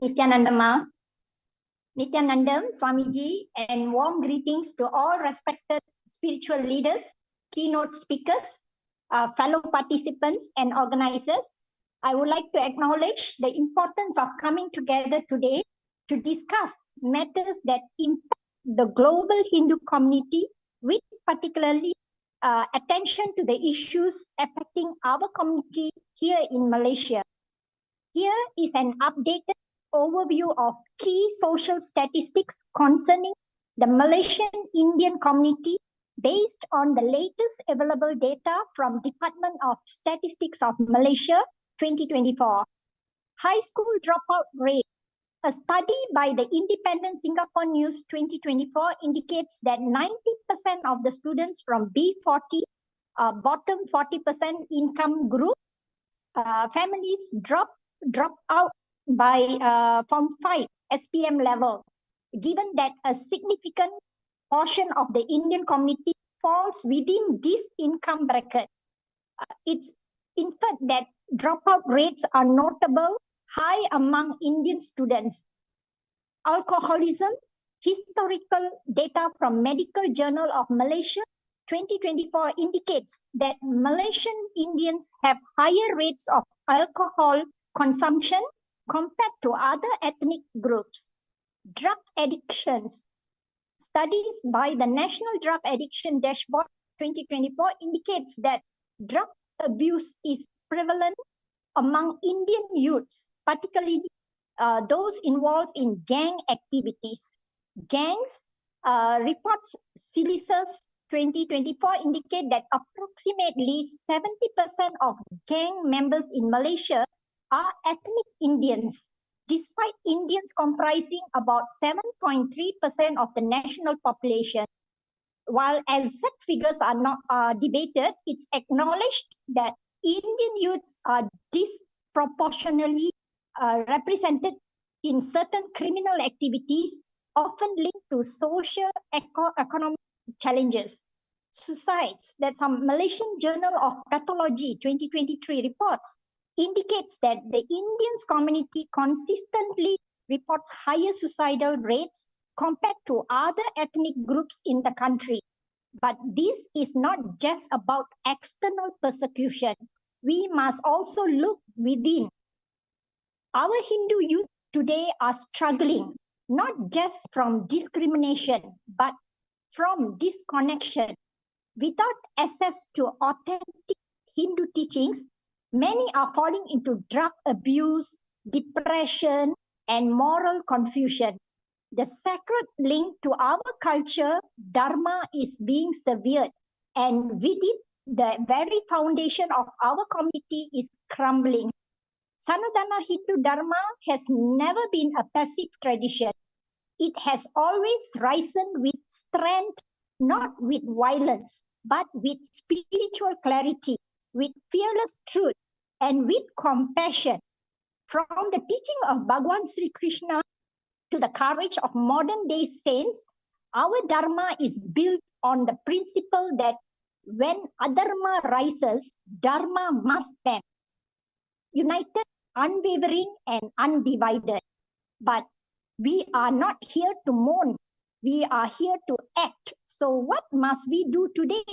Nithyananda Ma, Nithyanandam Swamiji, and warm greetings to all respected spiritual leaders, keynote speakers, fellow participants and organizers. I would like to acknowledge the importance of coming together today to discuss matters that impact the global Hindu community, with particularly attention to the issues affecting our community here in Malaysia. Here is an updated overview of key social statistics concerning the Malaysian Indian community based on the latest available data from Department of Statistics of Malaysia 2024. High school dropout rate. A study by the Independent Singapore News 2024 indicates that 90% of the students from B40, bottom 40% income group, families drop out by Form 5 SPM level, given that a significant portion of the Indian community falls within this income bracket. It's inferred that dropout rates are notable high among Indian students. Alcoholism, historical data from Medical Journal of Malaysia 2024 indicates that Malaysian Indians have higher rates of alcohol consumption compared to other ethnic groups. Drug addictions. Studies by the National Drug Addiction Dashboard 2024 indicates that drug abuse is prevalent among Indian youths, particularly those involved in gang activities. Gangs reports CILISA's 2024 indicate that approximately 70% of gang members in Malaysia are ethnic Indians, despite Indians comprising about 7.3% of the national population. While exact figures are not debated, it's acknowledged that Indian youths are disproportionately represented in certain criminal activities, often linked to socio-economic challenges. Suicides, that some Malaysian Journal of Pathology 2023 reports indicates that the Indian community consistently reports higher suicidal rates compared to other ethnic groups in the country. But this is not just about external persecution. We must also look within. Our Hindu youth today are struggling, not just from discrimination, but from disconnection. Without access to authentic Hindu teachings, many are falling into drug abuse, depression, and moral confusion. The sacred link to our culture, Dharma, is being severed, and with it, the very foundation of our community is crumbling. Sanatana Hindu Dharma has never been a passive tradition. It has always risen with strength, not with violence, but with spiritual clarity, with fearless truth, and with compassion. From the teaching of Bhagwan Sri Krishna to the courage of modern day saints, our Dharma is built on the principle that when adharma rises, Dharma must stand. United, unwavering, and undivided. But we are not here to mourn. We are here to act. So what must we do today?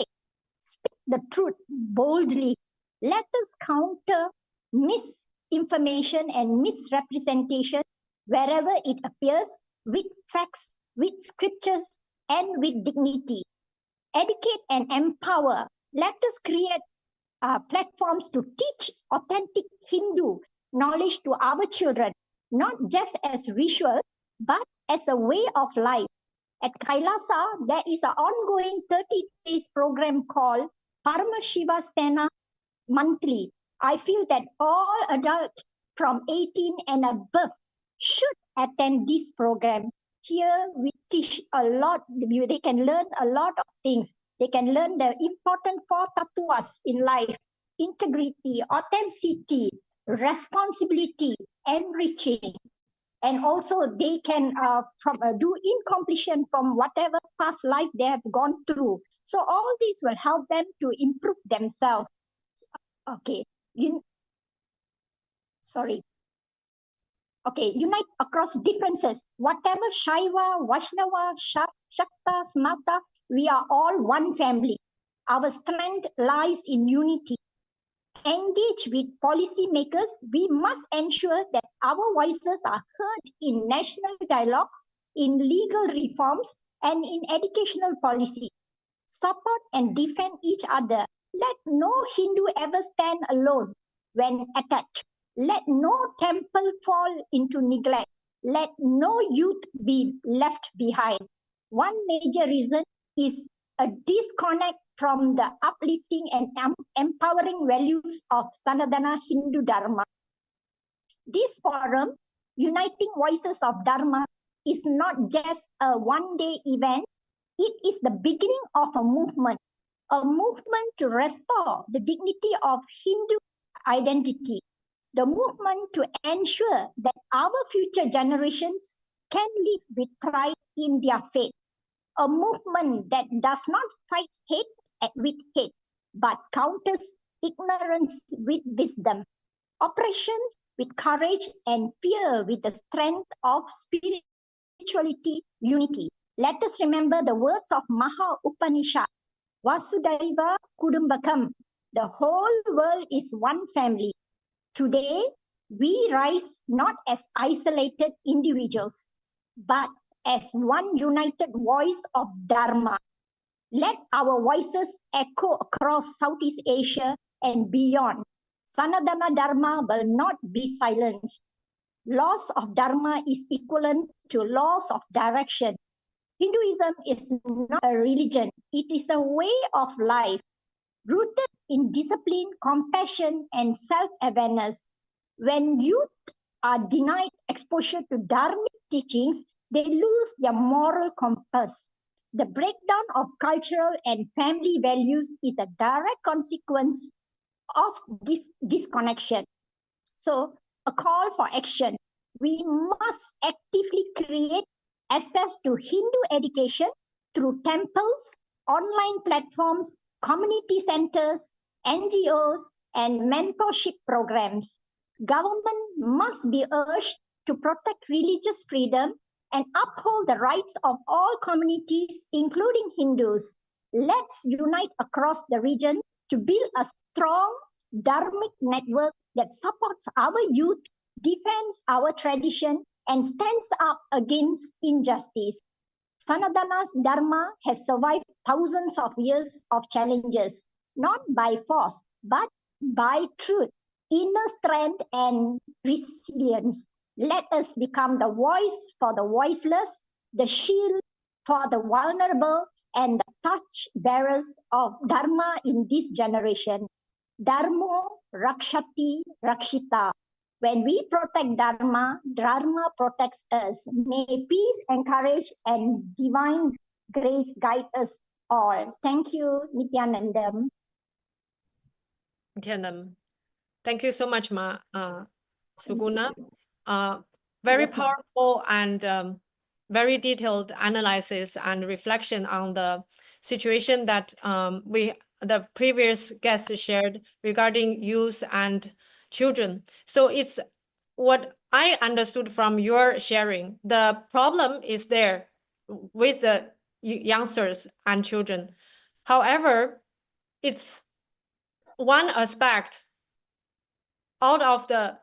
Speak the truth boldly. Let us counter misinformation and misrepresentation wherever it appears, with facts, with scriptures, and with dignity. Educate and empower. Let us create platforms to teach authentic Hindu knowledge to our children, not just as ritual, but as a way of life. At Kailasa, there is an ongoing 30 days program called Parama Shiva Sena Monthly. I feel that all adults from 18 and above should attend this program. Here we teach a lot. They can learn a lot of things. They can learn the important 4 tattvas in life: integrity, authenticity, responsibility, enriching. And also they can do incompletion from whatever past life they have gone through. So all these will help them to improve themselves. Okay. Sorry. Okay, unite across differences. Whatever Shaiva, Vaishnava, Shakta, Smata, we are all one family. Our strength lies in unity. Engage with policymakers, we must ensure that our voices are heard in national dialogues, in legal reforms, and in educational policy. Support and defend each other. Let no Hindu ever stand alone when attacked. Let no temple fall into neglect. Let no youth be left behind. One major reason is a disconnect from the uplifting and empowering values of Sanatana Hindu Dharma. This forum, Uniting Voices of Dharma, is not just a one-day event. It is the beginning of a movement to restore the dignity of Hindu identity, the movement to ensure that our future generations can live with pride in their faith, a movement that does not fight hate with hate, but counters ignorance with wisdom, oppressions with courage, and fear with the strength of spirituality, unity. Let us remember the words of Maha Upanishad, Vasudhaiva Kudumbakam. The whole world is one family. Today, we rise not as isolated individuals, but as one united voice of Dharma. Let our voices echo across Southeast Asia and beyond. Sanatana Dharma will not be silenced. Loss of Dharma is equivalent to loss of direction. Hinduism is not a religion, it is a way of life rooted in discipline, compassion, and self-awareness. When youth are denied exposure to Dharmic teachings, they lose their moral compass. The breakdown of cultural and family values is a direct consequence of this disconnection. So, a call for action. We must actively create access to Hindu education through temples, online platforms, community centers, NGOs, and mentorship programs. Government must be urged to protect religious freedom and uphold the rights of all communities, including Hindus. Let's unite across the region to build a strong Dharmic network that supports our youth, defends our tradition, and stands up against injustice. Sanatana Dharma has survived thousands of years of challenges, not by force, but by truth, inner strength, and resilience. Let us become the voice for the voiceless, the shield for the vulnerable, and the touch bearers of Dharma in this generation. Dharma Rakshati Rakshita. When we protect Dharma, Dharma protects us. May peace, encourage, and divine grace guide us all. Thank you, Nithyanandam. Nithyanandam. Thank you so much, Suguna. Very powerful and very detailed analysis and reflection on the situation that the previous guest shared regarding youth and children. So it's what I understood from your sharing. The problem is there with the youngsters and children. However, it's one aspect out of the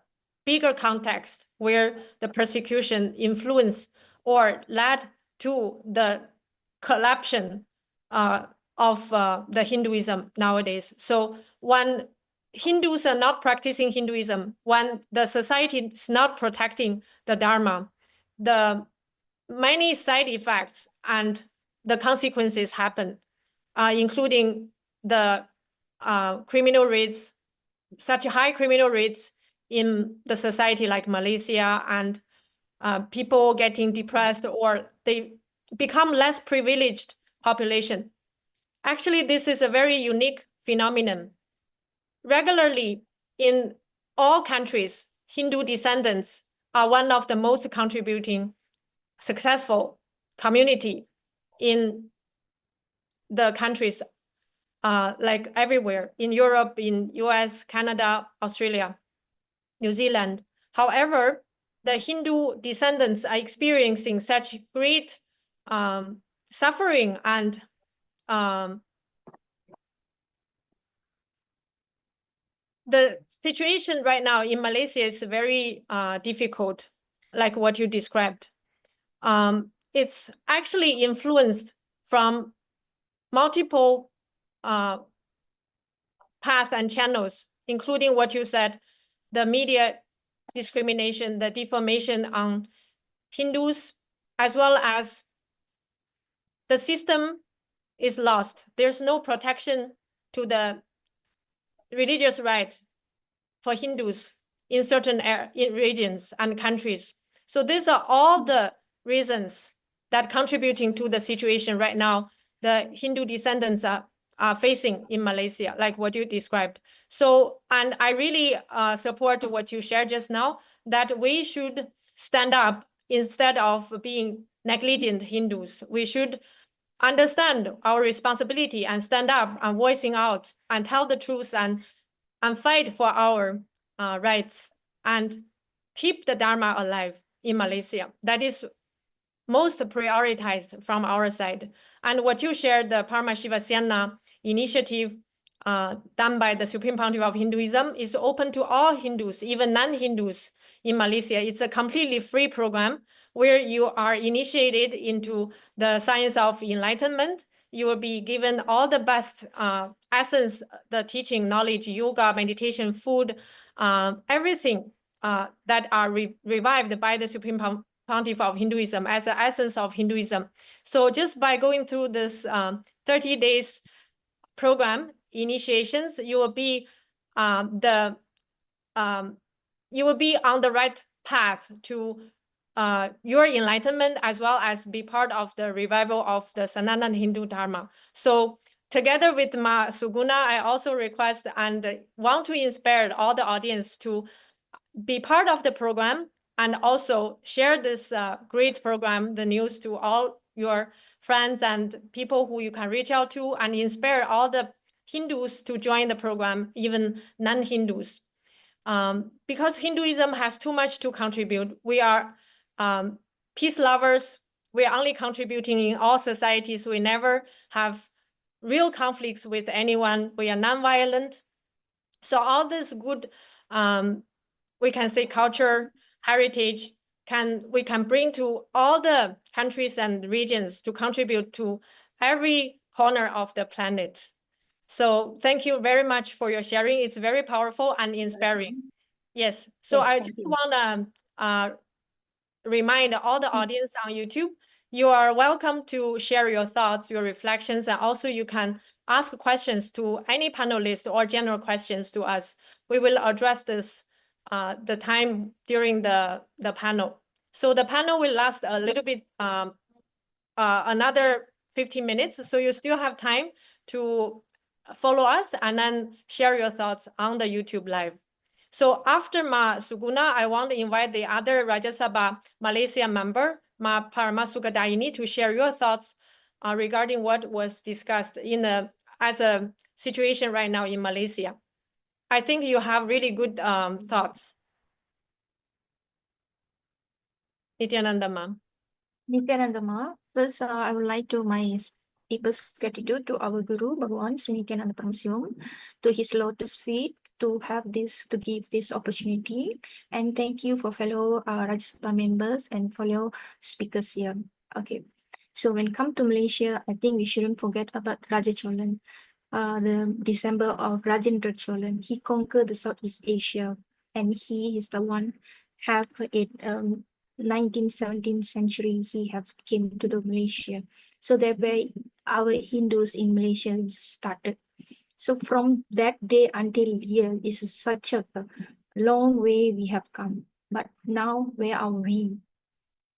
bigger context where the persecution influenced or led to the collapse of the Hinduism nowadays. So when Hindus are not practicing Hinduism, when the society is not protecting the Dharma, the many side effects and the consequences happen, including the criminal rates, such high criminal rates in the society like Malaysia, and people getting depressed or they become less privileged population. Actually, this is a very unique phenomenon. Regularly, in all countries, Hindu descendants are one of the most contributing, successful community in the countries, like everywhere, in Europe, in US, Canada, Australia, New Zealand. However, the Hindu descendants are experiencing such great suffering, and the situation right now in Malaysia is very difficult, like what you described. It's actually influenced from multiple paths and channels, including what you said, the media discrimination, the defamation on Hindus, as well as the system is lost. There's no protection to the religious right for Hindus in certain regions and countries. So these are all the reasons that contributing to the situation right now the Hindu descendants are facing in Malaysia, like what you described. So, and I really support what you shared just now, that we should stand up instead of being negligent Hindus. We should understand our responsibility and stand up and voicing out and tell the truth and fight for our rights and keep the Dharma alive in Malaysia. That is most prioritized from our side. And what you shared, the Paramashivasena initiative done by the Supreme Pontiff of Hinduism, is open to all Hindus, even non-Hindus in Malaysia. It's a completely free program where you are initiated into the science of enlightenment. You will be given all the best essence, the teaching, knowledge, yoga, meditation, food, everything that are revived by the Supreme Pontiff of Hinduism as the essence of Hinduism. So just by going through this 30 days program initiations, you will be you will be on the right path to your enlightenment, as well as be part of the revival of the Sanatana Hindu Dharma. So together with Ma Suguna, I also request and want to inspire all the audience to be part of the program and also share this great program, the news, to all your friends and people who you can reach out to, and inspire all the Hindus to join the program, even non-Hindus. Because Hinduism has too much to contribute. We are peace lovers. We are only contributing in all societies. We never have real conflicts with anyone. We are non-violent. So all this good, we can say, culture, heritage, we can bring to all the countries and regions to contribute to every corner of the planet. So thank you very much for your sharing. It's very powerful and inspiring. Yes. So Yes, I just want to remind all the audience on YouTube, you are welcome to share your thoughts, your reflections, and also you can ask questions to any panelist or general questions to us. We will address this the time during the panel. So the panel will last a little bit, another 15 minutes. So you still have time to follow us and then share your thoughts on the YouTube live. So after Ma Suguna, I want to invite the other Rajya Sabha Malaysia member, Ma Paramasukadaini, to share your thoughts regarding what was discussed as a situation right now in Malaysia. I think you have really good thoughts. Nithyananda ma'am. Nithyananda ma. First, I would like to my deepest gratitude to our Guru, Bhagavan Sri Nithyananda Paramasivam, to his lotus feet, to give this opportunity. And thank you for fellow Rajya Sabha members and fellow speakers here. Okay. So when come to Malaysia, I think we shouldn't forget about Raja Cholan. The December of Rajendra Cholan. He conquered the Southeast Asia, and he is the one have it 19th, 17th century, he have came to the Malaysia. So that way our Hindus in Malaysia started. So from that day until here is such a long way we have come. But now where are we?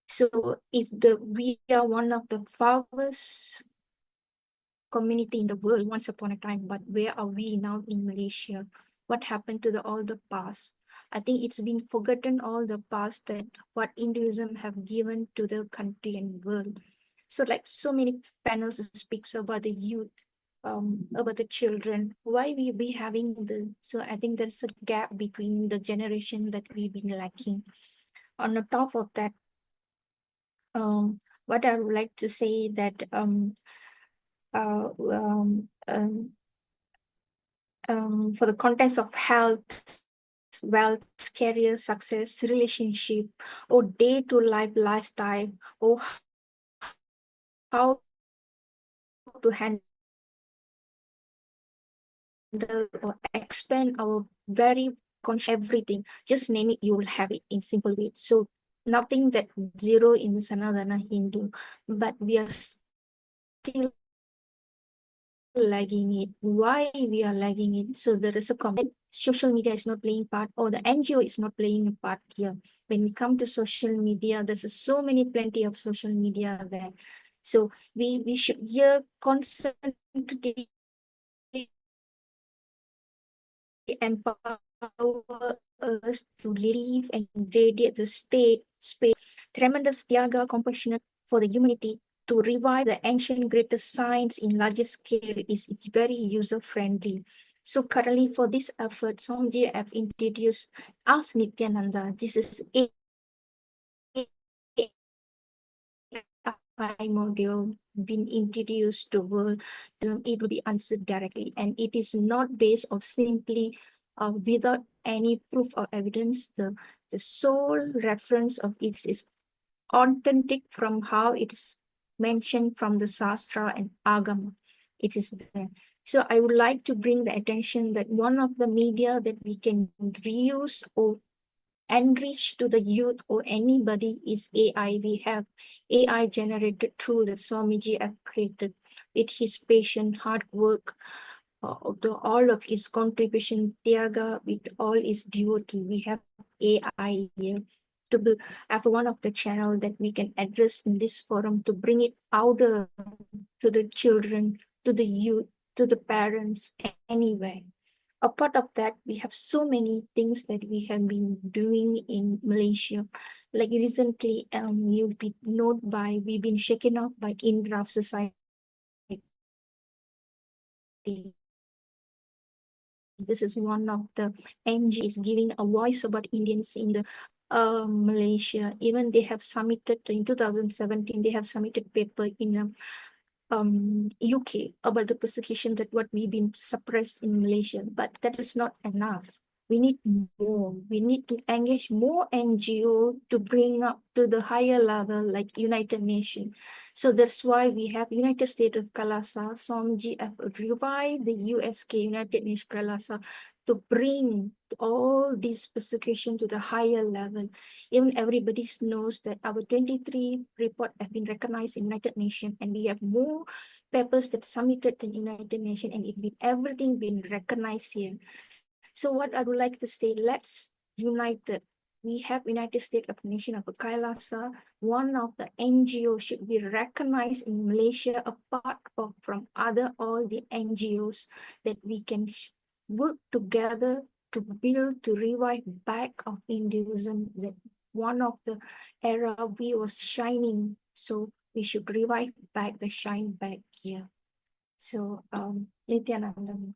So if we are one of the farthest community in the world once upon a time, but where are we now in Malaysia? What happened to all the past? I think it's been forgotten all the past that what Hinduism have given to the country and world. So like so many panels speaks about the youth, about the children, why we be having so I think there's a gap between the generation that we've been lacking. on the top of that, what I would like to say that for the context of health, wealth, career, success, relationship, or day-to-life lifestyle, or how to handle or expand our very conscious everything. Just name it, you will have it in simple way. So nothing that zero in Sanatana Hindu, but we are still lagging it. Why we are lagging it? So there is a comment. Social media is not playing part, or the NGO is not playing a part here. When we come to social media, there's so many plenty of social media there. So we should here constantly empower us to live and radiate the state, space, tremendous Tyaga, compassionate for the humanity, to revive the ancient greatest science in larger scale is very user-friendly. So currently for this effort, Somji have introduced us Nithyananda. This is a module been introduced to the world. It will be answered directly, and it is not based of simply without any proof or evidence. The sole reference of it is authentic from how it is mentioned from the Shastra and Agama. It is there. So I would like to bring the attention that one of the media that we can reuse or enrich to the youth or anybody is AI. We have AI generated tool that Swamiji have created with his patient hard work, all of his contribution, Tyaga, with all his devotee. We have AI here to be, have one of the channel that we can address in this forum to bring it out to the children, to the youth, to the parents, anywhere. Apart of that, we have so many things that we have been doing in Malaysia. Like recently, you'll be we've been shaken up by in-draft society. This is one of the NGOs giving a voice about Indians in the Malaysia. Even they have submitted in 2017, they have submitted paper in UK about the persecution that what we've been suppressed in Malaysia, but that is not enough. We need more. We need to engage more NGO to bring up to the higher level, like United Nations. So that's why we have United States of KAILASA, Somji have revived the USK, United Nations KAILASA, to bring all this persecution to the higher level. Even everybody knows that our 23 report have been recognized in United Nations, and we have more papers that submitted in United Nations, and everything been recognized here. So what I would like to say, let's unite it. We have United States of Nation of KAILASA. One of the NGOs should be recognized in Malaysia apart from all the NGOs that we can work together to build, to revive back of Hinduism, that one of the era we was shining. So we should revive back the shine back here. So Nithyananda.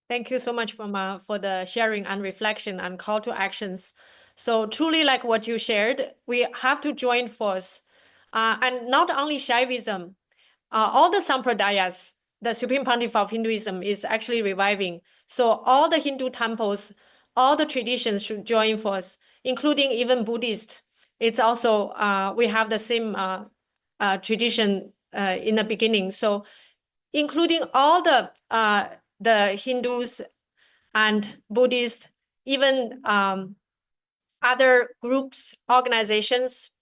Thank you so much for the sharing and reflection and call to actions. So truly, like what you shared, we have to join force. And not only Shaivism, all the Sampradayas, the Supreme Pontiff of Hinduism is actually reviving. So all the Hindu temples, all the traditions should join force, including even Buddhist. It's also, we have the same tradition in the beginning. So including all the Hindus and Buddhists, even other groups, organizations,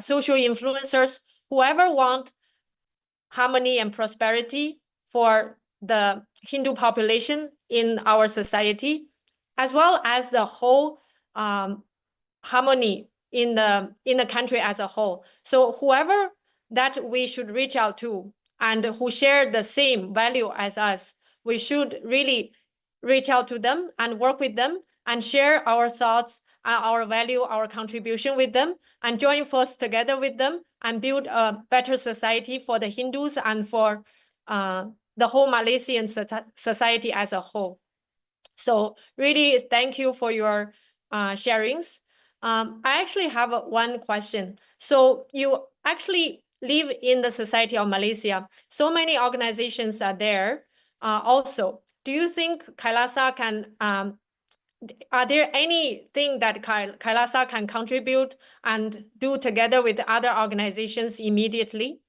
social influencers, whoever want harmony and prosperity for the Hindu population in our society, as well as the whole harmony in the country as a whole. So whoever that we should reach out to and who share the same value as us, we should really reach out to them and work with them and share our thoughts, our value, our contribution with them, and join force together with them and build a better society for the Hindus and for the whole Malaysian society as a whole. So really thank you for your sharings. I actually have one question. So you actually live in the Society of Malaysia. So many organizations are there also. Do you think KAILASA can, are there anything that KAILASA can contribute and do together with other organizations immediately?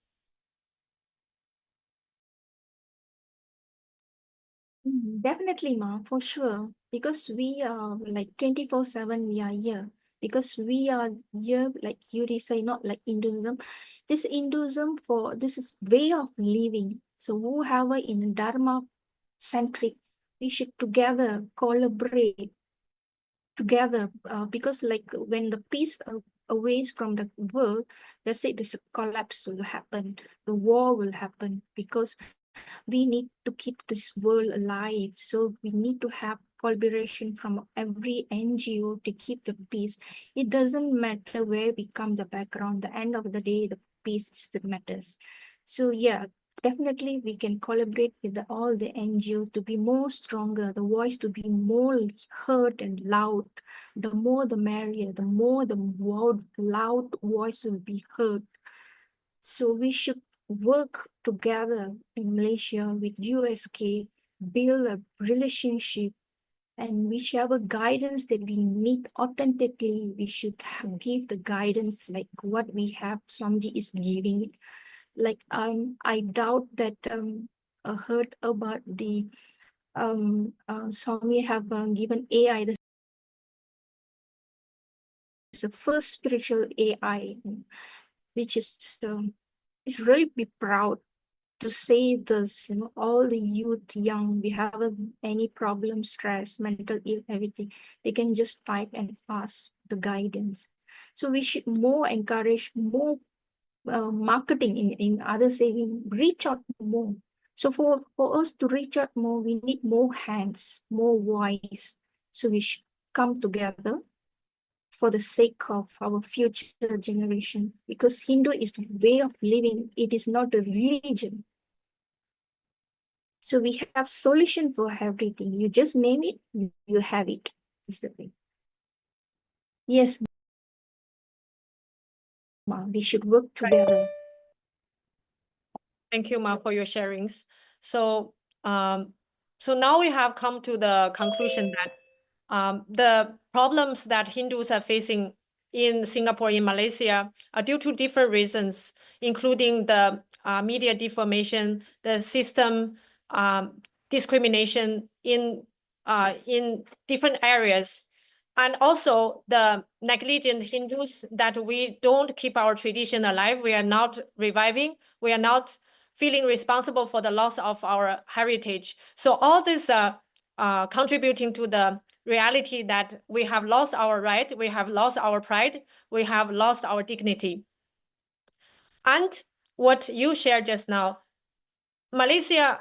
Definitely, Ma, for sure. Because we are like 24/7, we are here. Because we are here, like you say, not like Hinduism. This Hinduism this is way of living. So whoever in Dharma centric, we should together collaborate together because like when the peace aways from the world, let's say this collapse will happen, the war will happen, because we need to keep this world alive. So we need to have collaboration from every NGO to keep the peace. It doesn't matter where we come the background, the end of the day, the peace is that matters. So yeah, definitely we can collaborate with all the NGO to be more stronger, the voice to be more heard and loud. The more the merrier, the more the loud voice will be heard. So we should work together in Malaysia with USK, build a relationship, and whichever guidance that we need authentically, we should give the guidance like what we have, Swamiji is giving it. Like I doubt that heard about the Swami have given AI the first spiritual AI, which is it's really be proud to say this. You know, all the youth, young, we have any problem, stress, mental ill, everything, they can just type and ask the guidance. So we should more encourage more marketing in other saving, reach out more. So for us to reach out more, we need more hands, more voice. So we should come together for the sake of our future generation, because Hindu is the way of living. It is not a religion. So we have solution for everything. You just name it, you have it. Is the thing. Yes, Ma, we should work together. Thank you, Ma, for your sharings. So, so now we have come to the conclusion that the problems that Hindus are facing in Singapore, in Malaysia, are due to different reasons, including the media deformation, the system discrimination in different areas, and also the negligent Hindus that we don't keep our tradition alive. We are not reviving. We are not feeling responsible for the loss of our heritage. So all this are contributing to the reality that we have lost our right, we have lost our pride, we have lost our dignity. And what you shared just now, Malaysia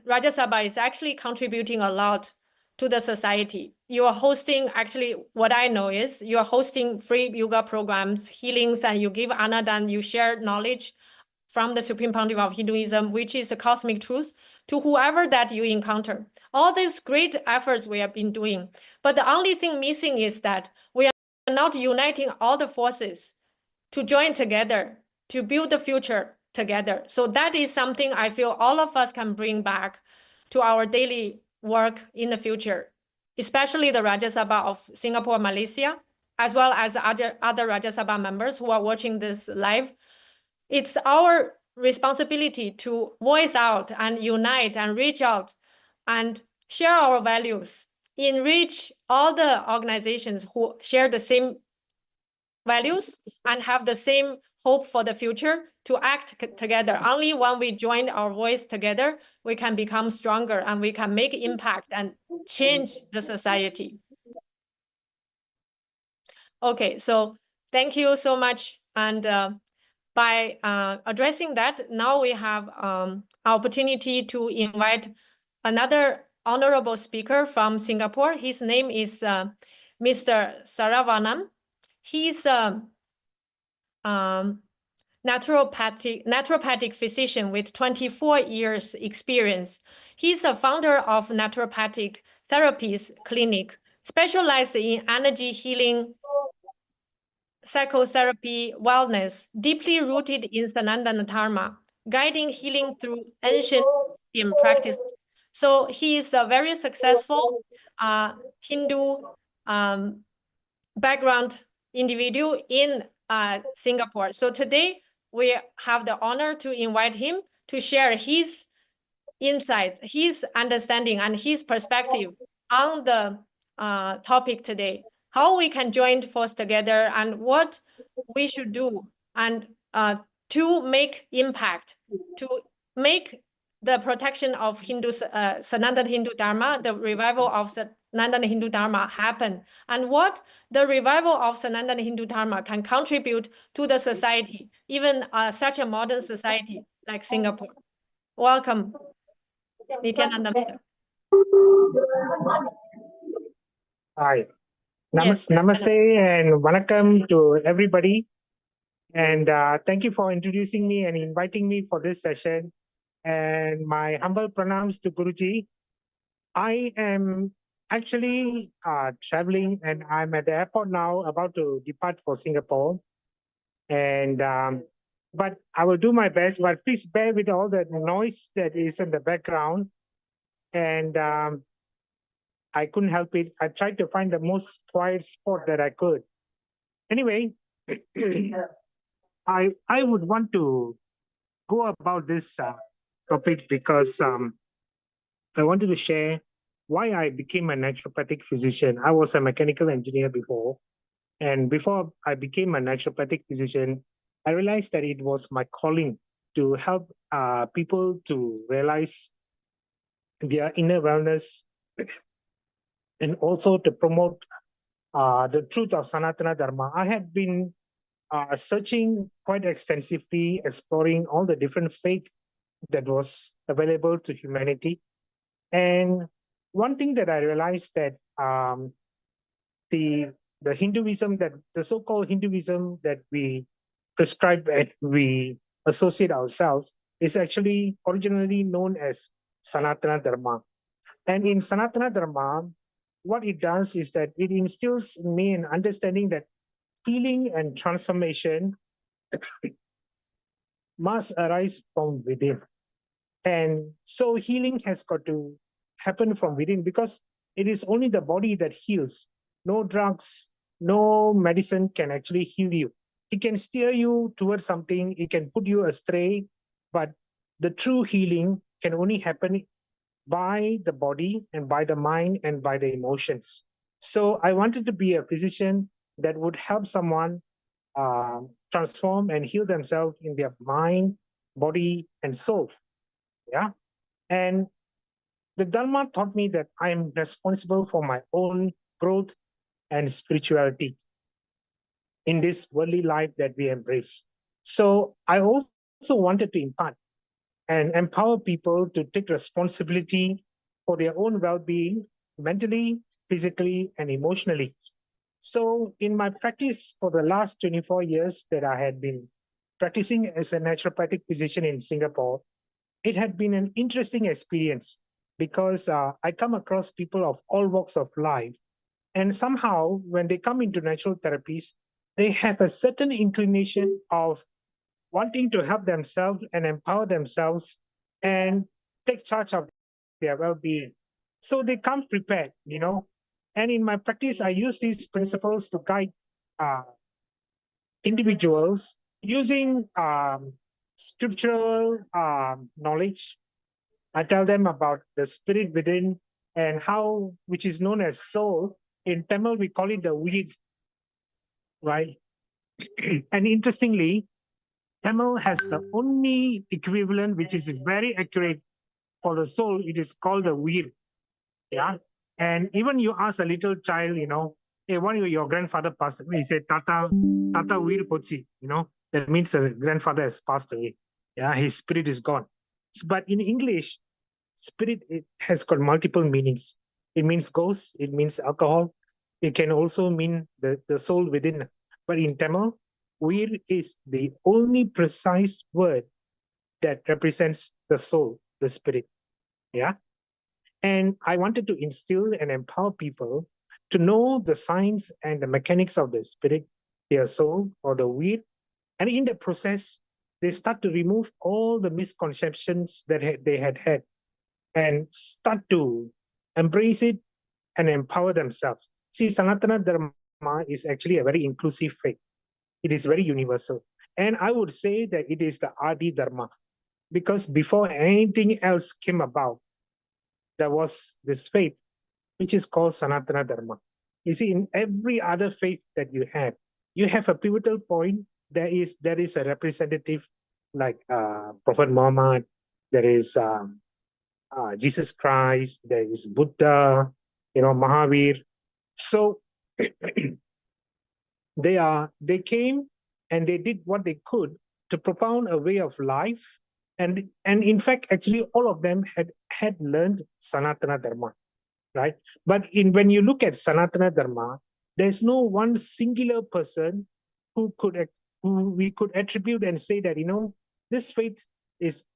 Rajya Sabha is actually contributing a lot to the society. You are hosting, actually, what I know is you are hosting free yoga programs, healings, and you give anadan, you share knowledge from the Supreme Pontiff of Hinduism, which is a cosmic truth, to whoever that you encounter. All these great efforts we have been doing. But the only thing missing is that we are not uniting all the forces to join together, to build the future together. So that is something I feel all of us can bring back to our daily work in the future, especially the Rajya Sabha of Singapore, Malaysia, as well as other Rajya Sabha members who are watching this live. It's our responsibility to voice out and unite and reach out and share our values, enrich all the organizations who share the same values and have the same hope for the future to act together. Only when we join our voice together, we can become stronger and we can make impact and change the society. Okay, so thank you so much. And by addressing that, now we have opportunity to invite another honorable speaker from Singapore. His name is Mr. Saravanan. He's a naturopathic physician with 24 years experience. He's a founder of naturopathic therapies clinic specialized in energy healing, psychotherapy, wellness, deeply rooted in Sanatana Dharma, guiding healing through ancient Indian practice. So he is a very successful Hindu background individual in Singapore. So today we have the honor to invite him to share his insight, his understanding, and his perspective on the topic today. How we can join force together and what we should do and to make impact, to make the protection of Sanatana Hindu Dharma, the revival of Sanatana Hindu Dharma happen, and what the revival of Sanatana Hindu Dharma can contribute to the society, even such a modern society like Singapore. Welcome, Nithyananda. Hi. Yes. Namaste and vanakkam to everybody. And thank you for introducing me and inviting me for this session. And my humble pranams to Guruji. I am actually traveling and I'm at the airport now about to depart for Singapore. And but I will do my best, but please bear with all the noise that is in the background. And I couldn't help it. I tried to find the most quiet spot that I could. Anyway, I would want to go about this topic because I wanted to share why I became a naturopathic physician. I was a mechanical engineer before, and before I became a naturopathic physician, I realized that it was my calling to help people to realize their inner wellness and also to promote the truth of Sanatana Dharma. I had been searching quite extensively, exploring all the different faiths that was available to humanity. And one thing that I realized that the Hinduism, that the so-called Hinduism that we prescribe and we associate ourselves is actually originally known as Sanatana Dharma. And in Sanatana Dharma, what it does is that it instills in me an understanding that healing and transformation must arise from within. And so healing has got to happen from within because it is only the body that heals. No drugs, no medicine can actually heal you. It can steer you towards something, it can put you astray, but the true healing can only happen by the body and by the mind and by the emotions. So I wanted to be a physician that would help someone transform and heal themselves in their mind, body, and soul. Yeah. And the Dharma taught me that I am responsible for my own growth and spirituality in this worldly life that we embrace. So I also wanted to impart and empower people to take responsibility for their own well-being, mentally, physically, and emotionally. So in my practice for the last 24 years that I had been practicing as a naturopathic physician in Singapore, it had been an interesting experience because I come across people of all walks of life. And somehow, when they come into natural therapies, they have a certain inclination of wanting to help themselves and empower themselves and take charge of their well-being. So they come prepared, you know. And in my practice, I use these principles to guide individuals using scriptural knowledge. I tell them about the spirit within and how, which is known as soul. In Tamil, we call it the weed, right? And interestingly, Tamil has the only equivalent which is very accurate for the soul. It is called the weed. Yeah. And even you ask a little child, you know, hey, when your grandfather passed away, he said, Tata weed pochi, you know, that means the grandfather has passed away. Yeah, his spirit is gone. But in English, spirit, it has got multiple meanings. It means ghost, it means alcohol. It can also mean the soul within. But in Tamil, weed is the only precise word that represents the soul, the spirit. Yeah. And I wanted to instill and empower people to know the science and the mechanics of the spirit, their soul, or the will. And in the process, they start to remove all the misconceptions that they had and start to embrace it and empower themselves. See, Sanatana Dharma is actually a very inclusive faith. It is very universal. And I would say that it is the Adi Dharma, because before anything else came about, there was this faith, which is called Sanatana Dharma. You see, in every other faith that you have a pivotal point. There is a representative like Prophet Muhammad, there is Jesus Christ, there is Buddha, Mahavir. So they came and they did what they could to propound a way of life. And in fact, actually, all of them had learned Sanatana Dharma, right? But when you look at Sanatana Dharma, there's no one singular person who we could attribute and say that, this faith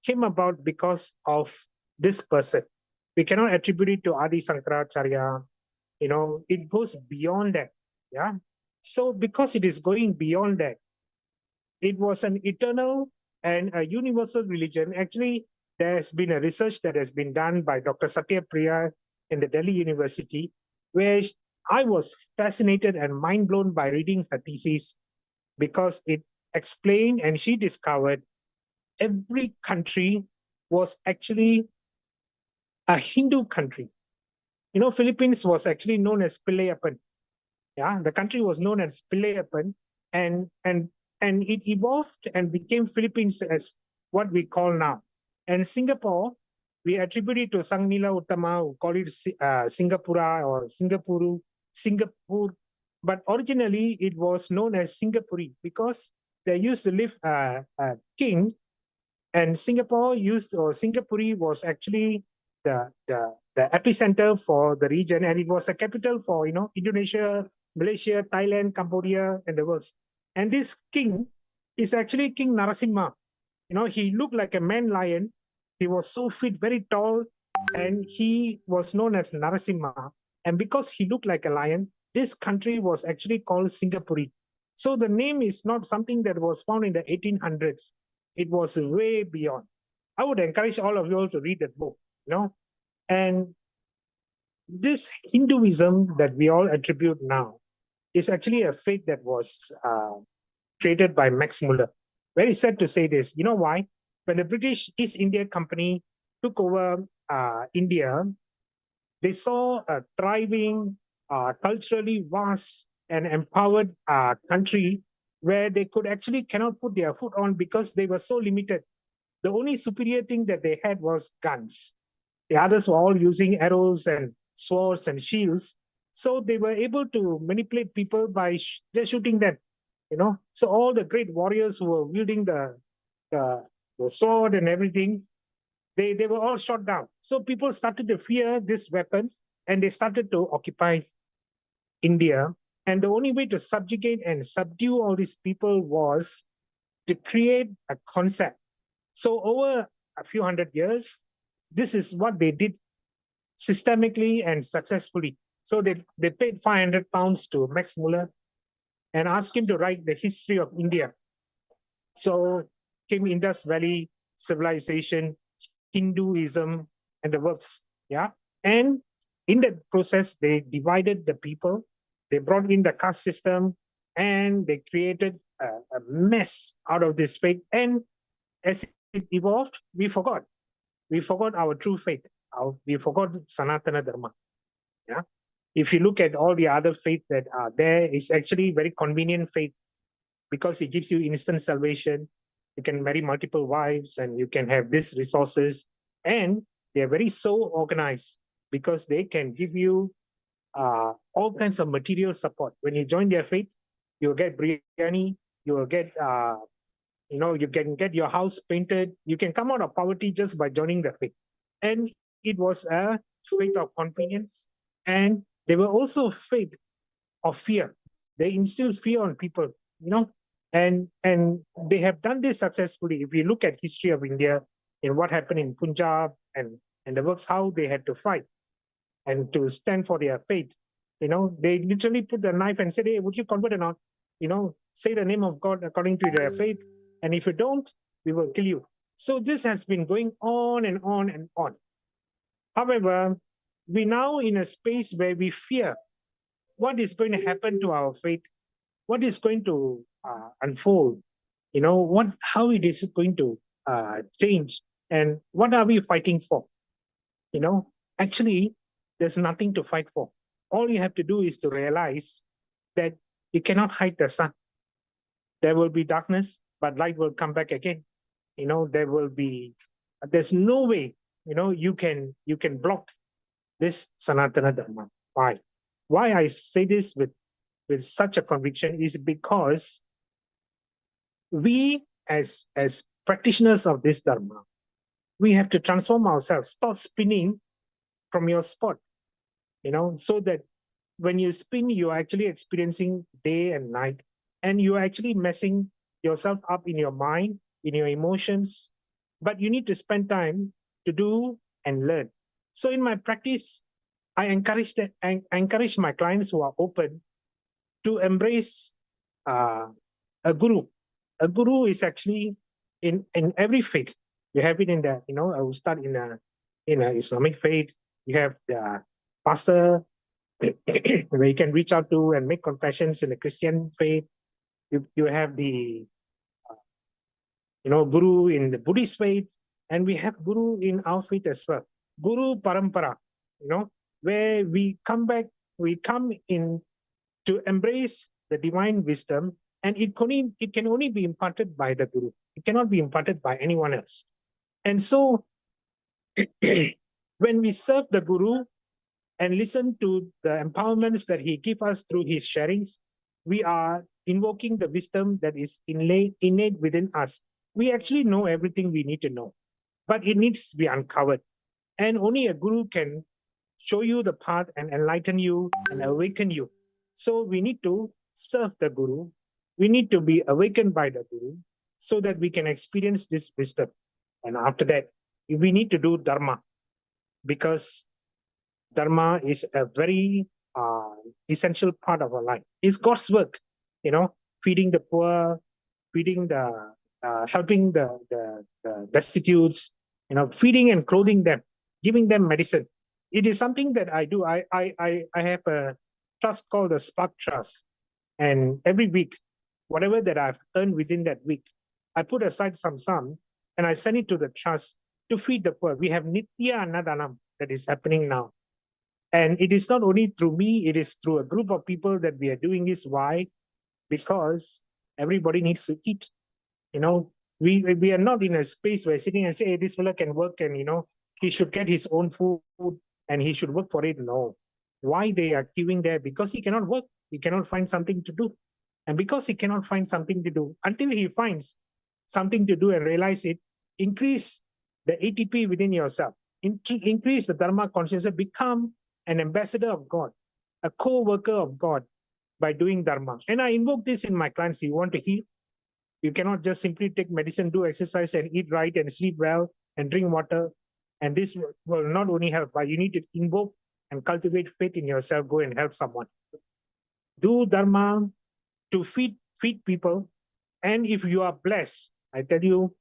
came about because of this person. We cannot attribute it to Adi Sankaracharya. It goes beyond that. Yeah. So because it is going beyond that, it was an eternal and a universal religion. Actually, there's been a research that has been done by Dr. Satya Priya in the Delhi University, where I was fascinated and mind blown by reading her thesis, because it explained and she discovered every country was actually a Hindu country. Philippines was actually known as Pilayappan. Yeah, the country was known as Pilayappan, and it evolved and became Philippines as what we call now. And Singapore, we attribute it to Sang Nila Utama, who call it Singapura or Singapore. But originally, it was known as Singapuri because there used to live a king, and Singapuri was actually the epicenter for the region, and it was a capital for Indonesia, Malaysia, Thailand, Cambodia, and the world. And this king is actually King Narasimha. He looked like a man lion. He was so fit, very tall, and he was known as Narasimha. And because he looked like a lion, this country was actually called Singapuri. So the name is not something that was found in the 1800s. It was way beyond. I would encourage all of you all to read that book, And this Hinduism that we all attribute now is actually a faith that was created by Max Muller. Very sad to say this. You know why? When the British East India Company took over India, they saw a thriving, culturally vast and empowered country where they cannot put their foot on because they were so limited. The only superior thing that they had was guns. The others were all using arrows and swords and shields. So they were able to manipulate people by just shooting them, So all the great warriors who were wielding the sword and everything, they were all shot down. So people started to fear these weapons, and they started to occupy India. And the only way to subjugate and subdue all these people was to create a concept. So over a few hundred years, this is what they did systemically and successfully. So they paid 500 pounds to Max Muller and asked him to write the history of India. So came Indus Valley civilization, Hinduism, and the works. Yeah. And in that process, they divided the people. They brought in the caste system, and they created a mess out of this faith. And as it evolved, we forgot. We forgot our true faith. We forgot Sanatana Dharma. Yeah. If you look at all the other faiths that are there, it's actually very convenient faith because it gives you instant salvation. You can marry multiple wives and you can have these resources. And they're very so organized because they can give you all kinds of material support. When you join their faith, you'll get biryani, you will get, you can get your house painted. You can come out of poverty just by joining the faith. And it was a faith of convenience. And they were also faith of fear. They instilled fear on people, and they have done this successfully. If you look at history of India and what happened in Punjab and the works, how they had to fight and to stand for their faith. They literally put the knife and said, hey, would you convert or not? Say the name of God according to their faith. And if you don't, we will kill you. So this has been going on and on and on. However, we're now in a space where we fear what is going to happen to our faith, what is going to unfold, how it is going to change, and what are we fighting for? Actually, there's nothing to fight for. All you have to do is to realize that you cannot hide the sun. There will be darkness, but light will come back again. There's no way, you can block this Sanatana Dharma. Why? Why I say this with such a conviction is because we as practitioners of this Dharma, we have to transform ourselves, stop spinning from your spot, so that when you spin, you're actually experiencing day and night, and you're actually messing yourself up in your mind, in your emotions, but you need to spend time to do and learn. So in my practice, I encourage my clients who are open to embrace a guru. A guru is actually in every faith. You have it in the, I will start in a Islamic faith. You have the pastor where you can reach out to and make confessions in the Christian faith. You have the guru in the Buddhist faith, and we have guru in our faith as well. Guru parampara, where we come in to embrace the divine wisdom, and it can only be imparted by the guru. It cannot be imparted by anyone else. And so when we serve the guru and listen to the empowerments that he gives us through his sharings, we are invoking the wisdom that is innate within us. We actually know everything we need to know, but it needs to be uncovered. And only a guru can show you the path and enlighten you and awaken you. So we need to serve the guru. We need to be awakened by the guru so that we can experience this wisdom. And after that, we need to do Dharma, because Dharma is a very essential part of our life. It's God's work, feeding the poor, feeding helping the destitutes, feeding and clothing them, giving them medicine. It is something that I do. I have a trust called the Spark Trust, and every week, whatever that I've earned within that week, I put aside some sum and I send it to the trust to feed the poor. We have Nithyananda that is happening now. And it is not only through me, it is through a group of people that we are doing this. Why? Because everybody needs to eat. We are not in a space where sitting and say, hey, this fella can work and, he should get his own food and he should work for it. No. Why they are queuing there? Because he cannot work. He cannot find something to do. And because he cannot find something to do, until he finds something to do and realize it, increase the ATP within yourself. Increase the Dharma consciousness, become an ambassador of God, a co-worker of God by doing Dharma. And I invoke this in my clients. You want to heal? You cannot just simply take medicine, do exercise, and eat right, and sleep well, and drink water. And this will not only help, but you need to invoke and cultivate faith in yourself. Go and help someone. Do Dharma to feed people. And if you are blessed, I tell you,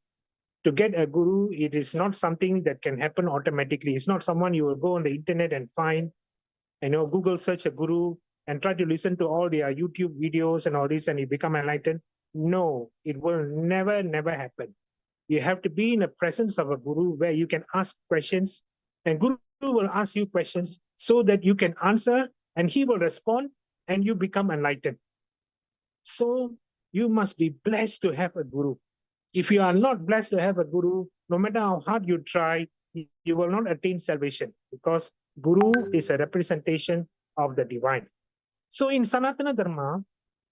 to get a guru, it is not something that can happen automatically. It's not someone you will go on the internet and find, Google search a guru and try to listen to all their YouTube videos and all this, and you become enlightened. No, it will never happen. You have to be in the presence of a guru where you can ask questions, and guru will ask you questions so that you can answer, and he will respond, and you become enlightened. So you must be blessed to have a guru. If you are not blessed to have a guru, no matter how hard you try, you will not attain salvation, because guru is a representation of the divine. So in Sanatana Dharma,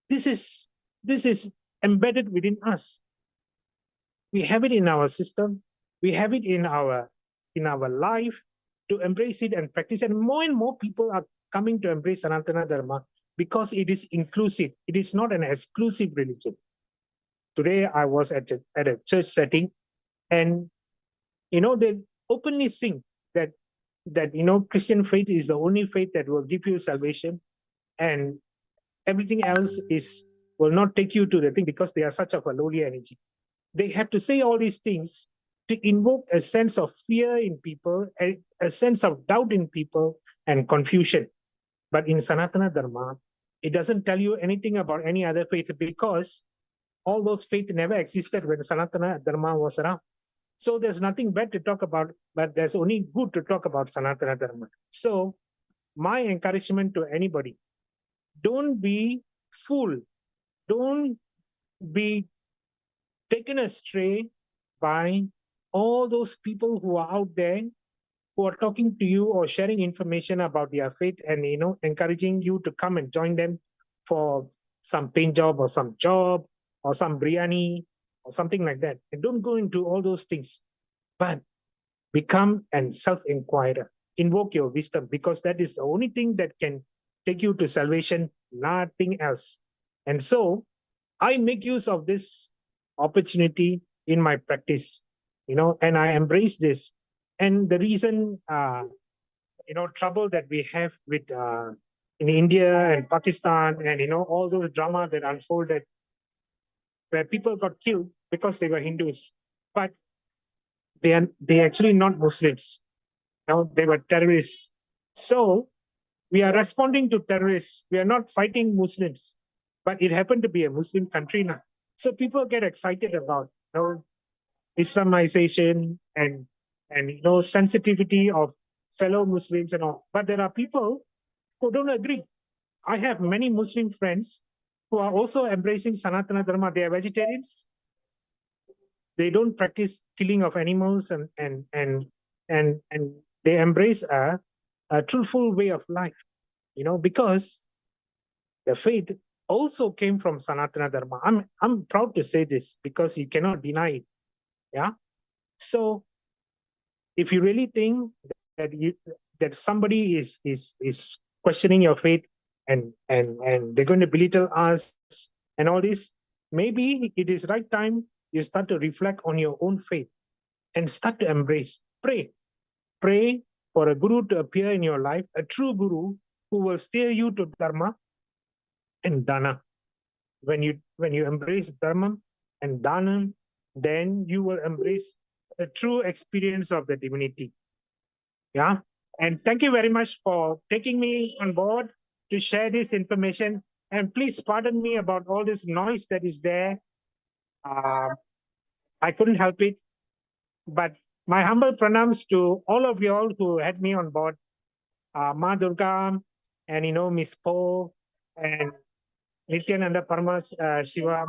this is embedded within us. We have it in our system. We have it in our life to embrace it and practice. And more people are coming to embrace Sanatana Dharma because it is inclusive. It is not an exclusive religion. Today I was at a church setting, and they openly sing that Christian faith is the only faith that will give you salvation. and everything else will not take you to the thing because they are such of a lowly energy. They have to say all these things to invoke a sense of fear in people, a sense of doubt in people, and confusion. But in Sanatana Dharma, it doesn't tell you anything about any other faith because all those faiths never existed when Sanatana Dharma was around. So there's nothing bad to talk about, but there's only good to talk about Sanatana Dharma. So my encouragement to anybody, don't be fooled. Don't be taken astray by all those people who are out there who are talking to you or sharing information about their faith and encouraging you to come and join them for some paint job or some job or some biryani or something like that. And don't go into all those things, but become an self-inquirer. Invoke your wisdom because that is the only thing that can take you to salvation, nothing else. And so I make use of this opportunity in my practice, and I embrace this. And the reason, trouble that we have with in India and Pakistan and, all those drama that unfolded where people got killed because they were Hindus, but they actually not Muslims. They were terrorists. So we are responding to terrorists. We are not fighting Muslims, but it happened to be a Muslim country now. So people get excited about Islamization and sensitivity of fellow Muslims and all. But there are people who don't agree. I have many Muslim friends who are also embracing Sanatana Dharma. They are vegetarians. They don't practice killing of animals and they embrace a truthful way of life, because the faith also came from Sanatana Dharma. I'm proud to say this because you cannot deny it. Yeah. So if you really think that somebody is questioning your faith and they're going to belittle us and all this, maybe it is right time you start to reflect on your own faith and start to embrace. Pray for a guru to appear in your life, a true guru who will steer you to Dharma and Dana. When you embrace Dharma and Dana, then you will embrace a true experience of the divinity. Yeah. And thank you very much for taking me on board to share this information. And please pardon me about all this noise that is there. I couldn't help it. But my humble pranams to all of you all who had me on board, Ma Durga and Miss Po and Nithyananda Paramas Shiva.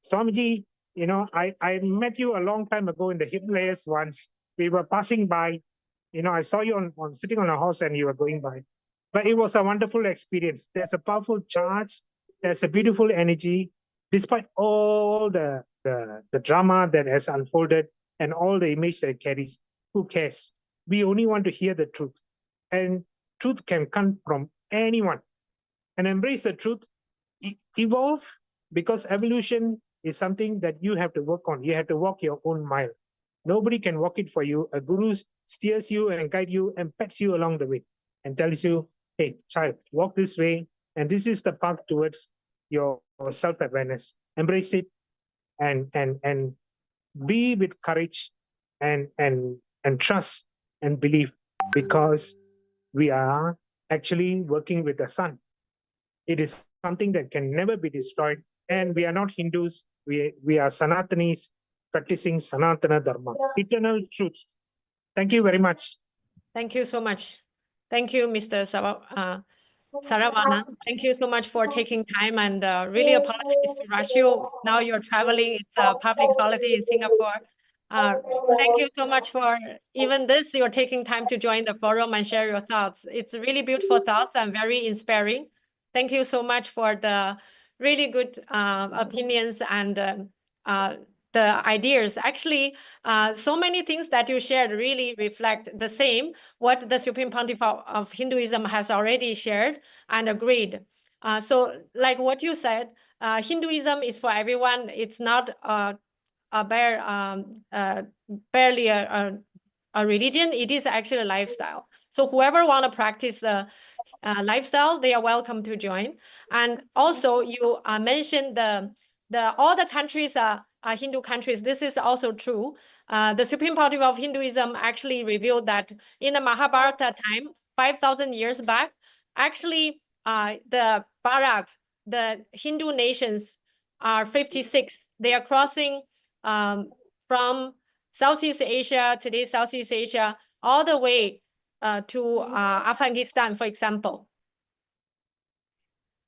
Swamiji, I met you a long time ago in the Himalayas once. We were passing by. I saw you on sitting on a horse and you were going by. But it was a wonderful experience. There's a powerful charge. There's a beautiful energy. Despite all the drama that has unfolded and all the image that it carries, who cares? We only want to hear the truth. And truth can come from anyone. And embrace the truth, evolve, because evolution is something that you have to work on. You have to walk your own mile. Nobody can walk it for you. A guru steers you and guides you and pets you along the way and tells you, hey, child, walk this way. And this is the path towards your self-awareness. Embrace it and be with courage and trust and believe, because we are actually working with the sun. It is something that can never be destroyed. And we are not Hindus. We are Sanatanis practicing Sanatana Dharma, eternal truth. Thank you very much. Thank you so much. Thank you, Mr. Saravanan. Thank you so much for taking time, and really apologize to rush you. Now you're traveling. It's a public holiday in Singapore. Thank you so much for even this. You're taking time to join the forum and share your thoughts. It's really beautiful thoughts and very inspiring. Thank you so much for the really good opinions and the ideas. Actually, so many things that you shared really reflect the same, what the Supreme Pontiff of Hinduism has already shared and agreed. So like what you said, Hinduism is for everyone. It's not barely a religion. It is actually a lifestyle. So whoever want to practice the lifestyle, they are welcome to join. And also, you mentioned all the countries are Hindu countries. This is also true. The Supreme Pontiff of Hinduism actually revealed that in the Mahabharata time, 5,000 years back, actually the Bharat, the Hindu nations are 56. They are crossing from Southeast Asia, today's Southeast Asia, all the way to Afghanistan, for example.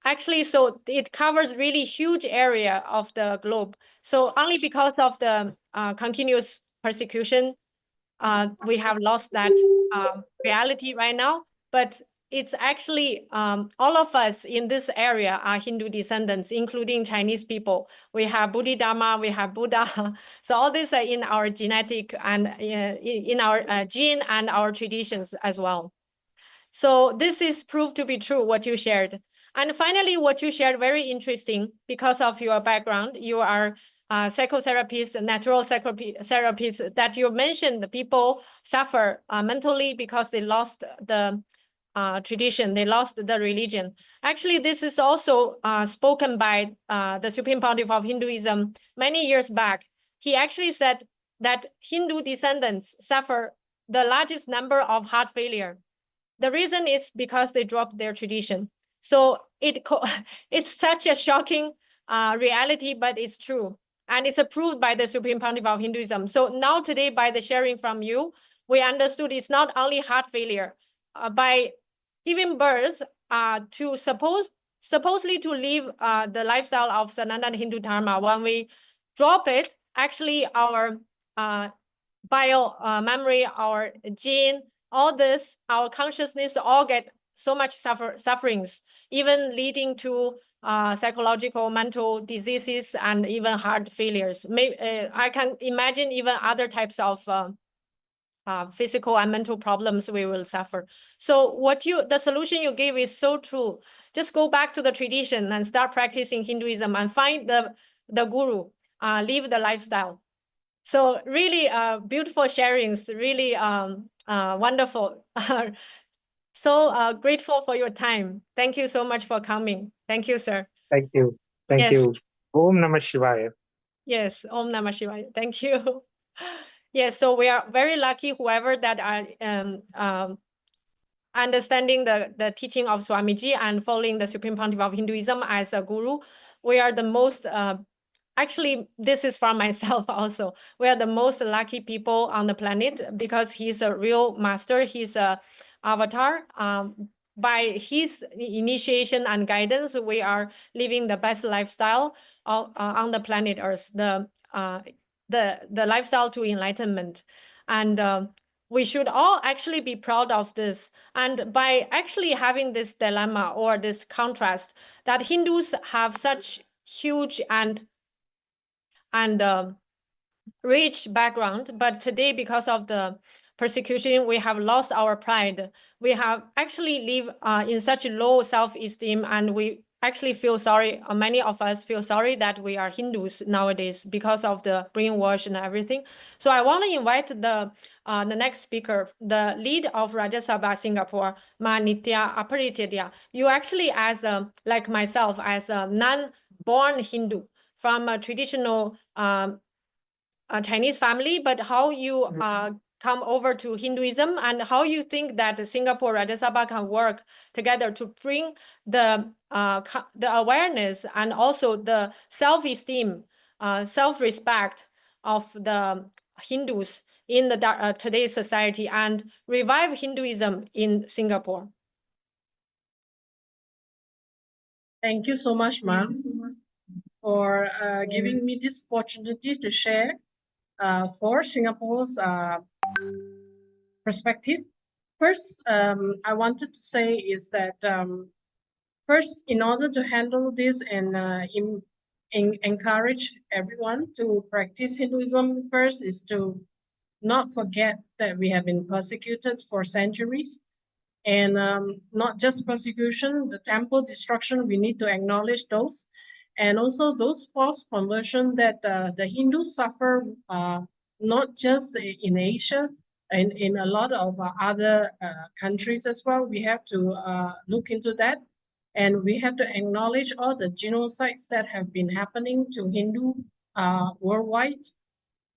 Actually, so it covers really huge area of the globe. So only because of the continuous persecution, we have lost that reality right now. But it's actually all of us in this area are Hindu descendants, including Chinese people. We have Bodhidharma, we have Buddha. So all these are in our genetic and in our gene and our traditions as well. So this is proved to be true, what you shared. And finally, what you shared, very interesting because of your background. You are psychotherapists, natural psychotherapists, that you mentioned the people suffer mentally because they lost the tradition, they lost the religion. Actually, this is also spoken by the Supreme Pontiff of Hinduism many years back. He actually said that Hindu descendants suffer the largest number of heart failure. The reason is because they dropped their tradition. So it's such a shocking reality, but it's true. And it's approved by the Supreme Pontiff of Hinduism. So now today, by the sharing from you, we understood it's not only heart failure. By giving birth to supposedly to live the lifestyle of Sanatana Hindu Dharma, when we drop it, actually our bio memory, our gene, all this, our consciousness all get so much sufferings, even leading to psychological, mental diseases, and even heart failures. I can imagine even other types of physical and mental problems we will suffer. So the solution you gave is so true. Just go back to the tradition and start practicing Hinduism and find the guru, live the lifestyle. So really beautiful sharings, really wonderful. So grateful for your time. Thank you so much for coming. Thank you, sir. Thank you. Thank you. Om Namah Shivaya. Yes, Om Namah Shivaya. Thank you. Yes, so we are very lucky, whoever that are understanding the teaching of Swamiji and following the Supreme Pontiff of Hinduism as a guru. We are the most, actually, this is from myself also. We are the most lucky people on the planet because he's a real master. He's a avatar. By his initiation and guidance, we are living the best lifestyle on the planet Earth, the lifestyle to enlightenment. And we should all actually be proud of this. And by actually having this dilemma or this contrast, that Hindus have such huge and rich background, but today, because of the persecution, we have lost our pride. We have actually live in such low self-esteem, and we actually feel sorry. Many of us feel sorry that we are Hindus nowadays because of the brainwash and everything. So I want to invite the next speaker, the lead of Rajya Sabha Singapore, Ma Nithyananda. You actually, as like myself, as a non-born Hindu from a traditional Chinese family, but how you come over to Hinduism and how you think that Singapore Rajya Sabha can work together to bring the awareness and also the self-esteem, self-respect of the Hindus in the today's society and revive Hinduism in Singapore. Thank you so much, ma'am, for giving me this opportunity to share for Singapore's perspective. First, I wanted to say is that first, in order to handle this and encourage everyone to practice Hinduism, first is to not forget that we have been persecuted for centuries. And not just persecution, the temple destruction, we need to acknowledge those. And also those forced conversion that the Hindus suffer, not just in Asia, And in a lot of other countries as well, we have to look into that. And we have to acknowledge all the genocides that have been happening to Hindu worldwide.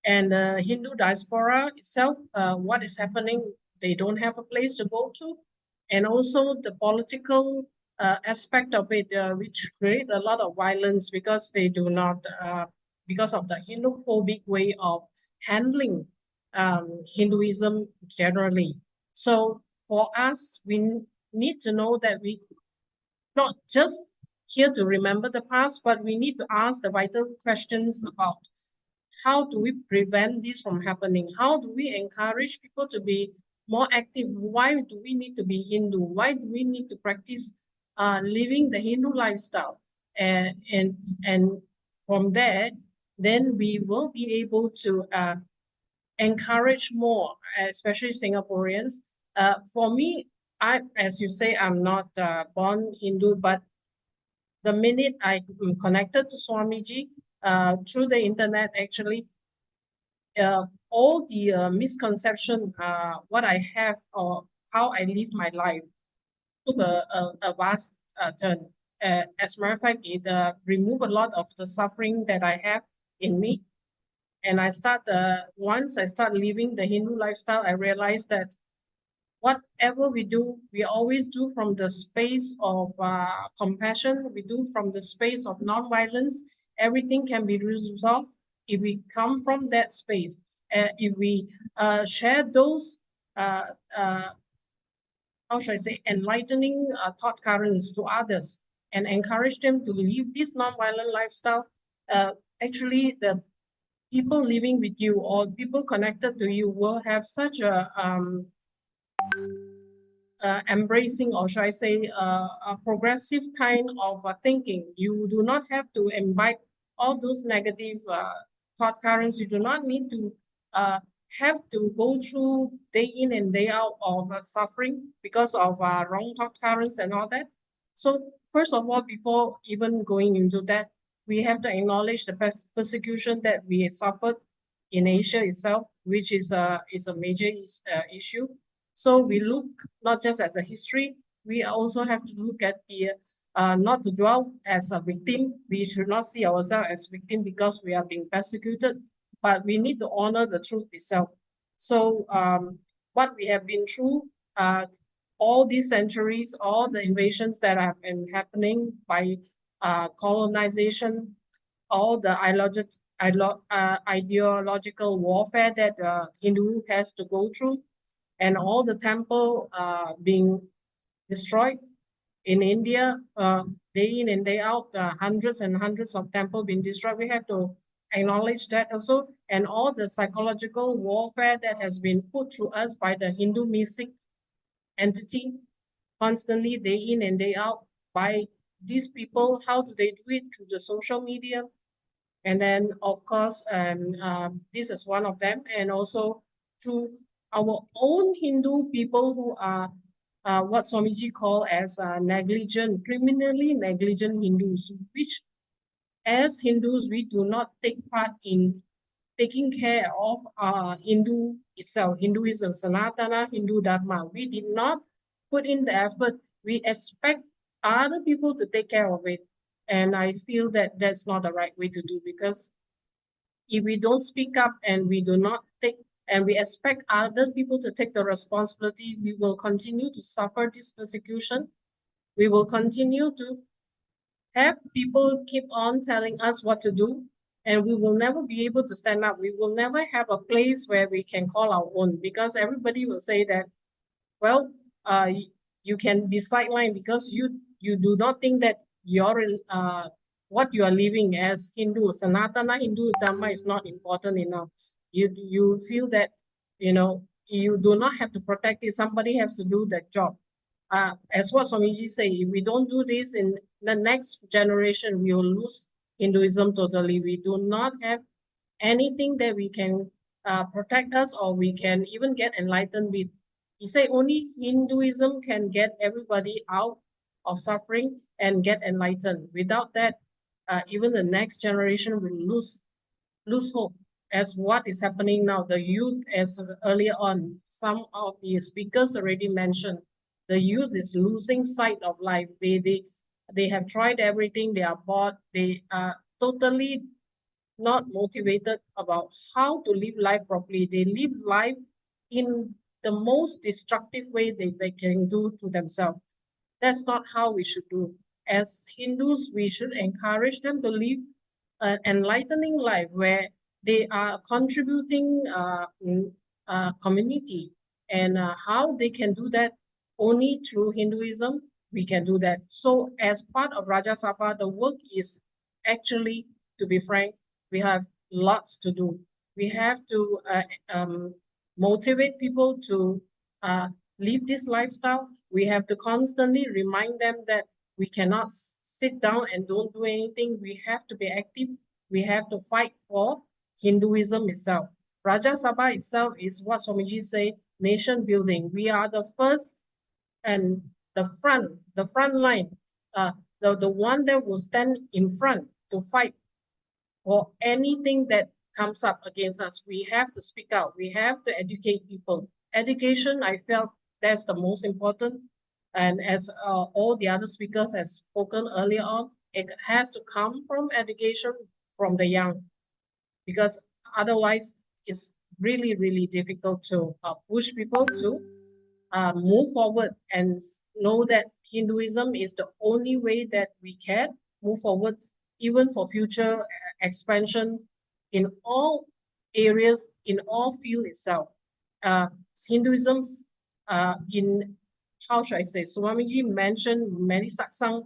And the Hindu diaspora itself, what is happening, they don't have a place to go to. And also the political aspect of it, which create a lot of violence because they do not, because of the Hindu-phobic way of handling Hinduism generally. So for us, we need to know that we not just here to remember the past, but we need to ask the vital questions about how do we prevent this from happening? How do we encourage people to be more active? Why do we need to be Hindu? Why do we need to practice living the Hindu lifestyle? And from there, then we will be able to encourage more, especially Singaporeans. For me, as you say, I'm not born Hindu, but the minute I am connected to Swamiji through the internet, actually, all the misconception, what I have or how I live my life took a vast turn. As a matter of fact, it removed a lot of the suffering that I have in me. And once I start living the Hindu lifestyle, I realized that whatever we do, we always do from the space of compassion. We do from the space of non-violence. Everything can be resolved if we come from that space. If we share those, how should I say, enlightening thought currents to others and encourage them to live this non-violent lifestyle, actually the people living with you or people connected to you will have such a embracing, or should I say, a progressive kind of thinking. You do not have to imbibe all those negative thought currents. You do not need to have to go through day in and day out of suffering because of wrong thought currents and all that. So first of all, before even going into that, we have to acknowledge the persecution that we suffered in Asia itself, which is a major issue. So we look not just at the history, we also have to look at the, not to dwell as a victim. We should not see ourselves as victim because we are being persecuted, but we need to honor the truth itself. So what we have been through, all these centuries, all the invasions that have been happening by colonization, all the ideological warfare that Hindu has to go through, and all the temple being destroyed in India, day in and day out, hundreds and hundreds of temples being destroyed. We have to acknowledge that also, and all the psychological warfare that has been put through us by the Hindu mystic entity, constantly day in and day out by these people. How do they do it? Through the social media. And then, of course, and this is one of them, and also through our own Hindu people who are what Swamiji called as negligent, criminally negligent Hindus, which as Hindus, we do not take part in taking care of Hindu itself, Hinduism, Sanatana, Hindu Dharma. We did not put in the effort. We expect other people to take care of it. And I feel that that's not the right way to do, because if we don't speak up and we do not take, and we expect other people to take the responsibility, we will continue to suffer this persecution. We will continue to have people keep on telling us what to do, and we will never be able to stand up. We will never have a place where we can call our own, because everybody will say that, well, you can be sidelined because you do not think that your what you are living as Hindu, Sanatana Hindu Dharma is not important enough. You feel that, you know, you do not have to protect it. Somebody has to do that job. As what Swamiji say, if we don't do this in the next generation, we will lose Hinduism totally. We do not have anything that we can protect us, or we can even get enlightened with. He said only Hinduism can get everybody out of suffering and get enlightened. Without that, even the next generation will lose hope. as what is happening now, the youth, as earlier on, some of the speakers already mentioned, the youth is losing sight of life. They have tried everything, they are bored, they are totally not motivated about how to live life properly. They live life in the most destructive way they can do to themselves. That's not how we should do. As Hindus, we should encourage them to live an enlightening life where they are contributing community, and how they can do that only through Hinduism. We can do that. So as part of Rajya Sabha, the work is actually, to be frank, we have lots to do. We have to motivate people to live this lifestyle. We have to constantly remind them that we cannot sit down and don't do anything. We have to be active. We have to fight for Hinduism itself. Rajya Sabha itself is what Swamiji say, nation building. We are the first and the front line, the one that will stand in front to fight for anything that comes up against us. We have to speak out. We have to educate people. Education, I felt that's the most important. And as all the other speakers have spoken earlier on, it has to come from education from the young, because otherwise it's really, really difficult to push people to move forward and know that Hinduism is the only way that we can move forward, even for future expansion in all areas, in all fields itself. Hinduism, in, how should I say, Swamiji mentioned many satsang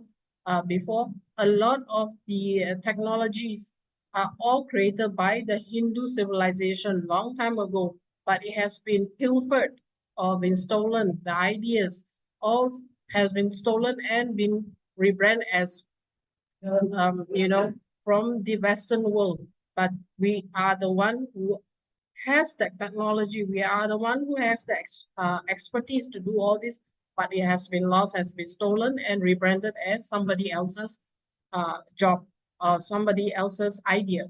before, a lot of the technologies are all created by the Hindu civilization long time ago, but it has been pilfered or been stolen. The ideas all has been stolen and been rebranded as, you know, from the Western world. But we are the one who has the technology. We are the one who has the expertise to do all this, but it has been lost, has been stolen and rebranded as somebody else's job or somebody else's idea.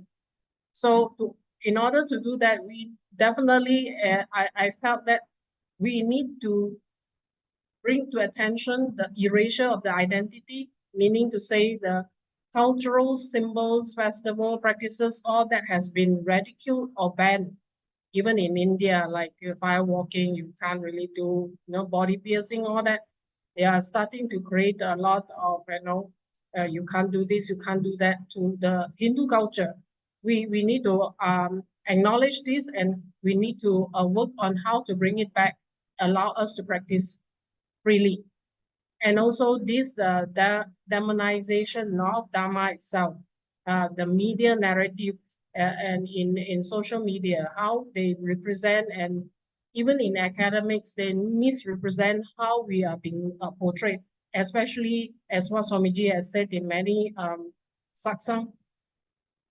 So in order to do that, we definitely, I felt that we need to bring to attention the erasure of the identity, meaning to say the cultural symbols, festival practices, all that has been ridiculed or banned. Even in India, like fire walking, you can't really do, you know, body piercing, all that. They are starting to create a lot of, you know, you can't do this, you can't do that to the Hindu culture. We need to acknowledge this, and we need to work on how to bring it back, allow us to practice freely. And also this the demonization of Dharma itself, the media narrative, and in social media, how they represent, and even in academics, they misrepresent how we are being portrayed, especially as what Swamiji has said in many satsang,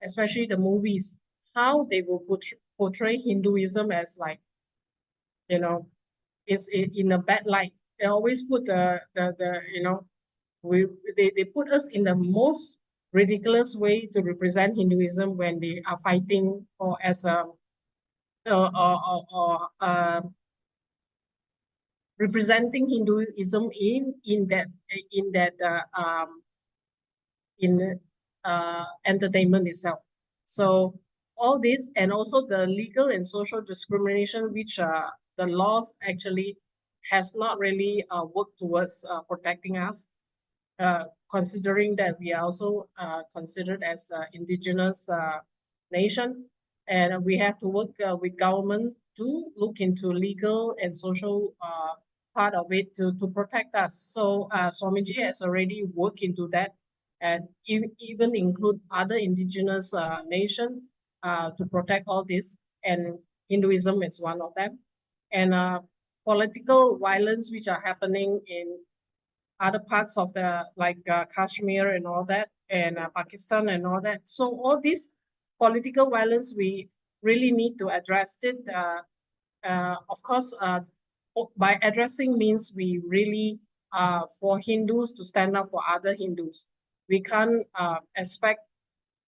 especially the movies, how they will portray Hinduism as like, you know, is in a bad light. They always put the you know, they put us in the most ridiculous way to represent Hinduism when they are fighting or as a representing Hinduism in that entertainment itself. So all this, and also the legal and social discrimination, which the laws actually has not really worked towards protecting us, considering that we are also considered as indigenous nation, and we have to work with government to look into legal and social part of it to protect us. So Swamiji has already worked into that, and even include other indigenous nations to protect all this, and Hinduism is one of them. And political violence which are happening in other parts of the, like Kashmir and all that, and Pakistan and all that. So all this political violence, we really need to address it. Of course, by addressing means we really, for Hindus to stand up for other Hindus. We can't expect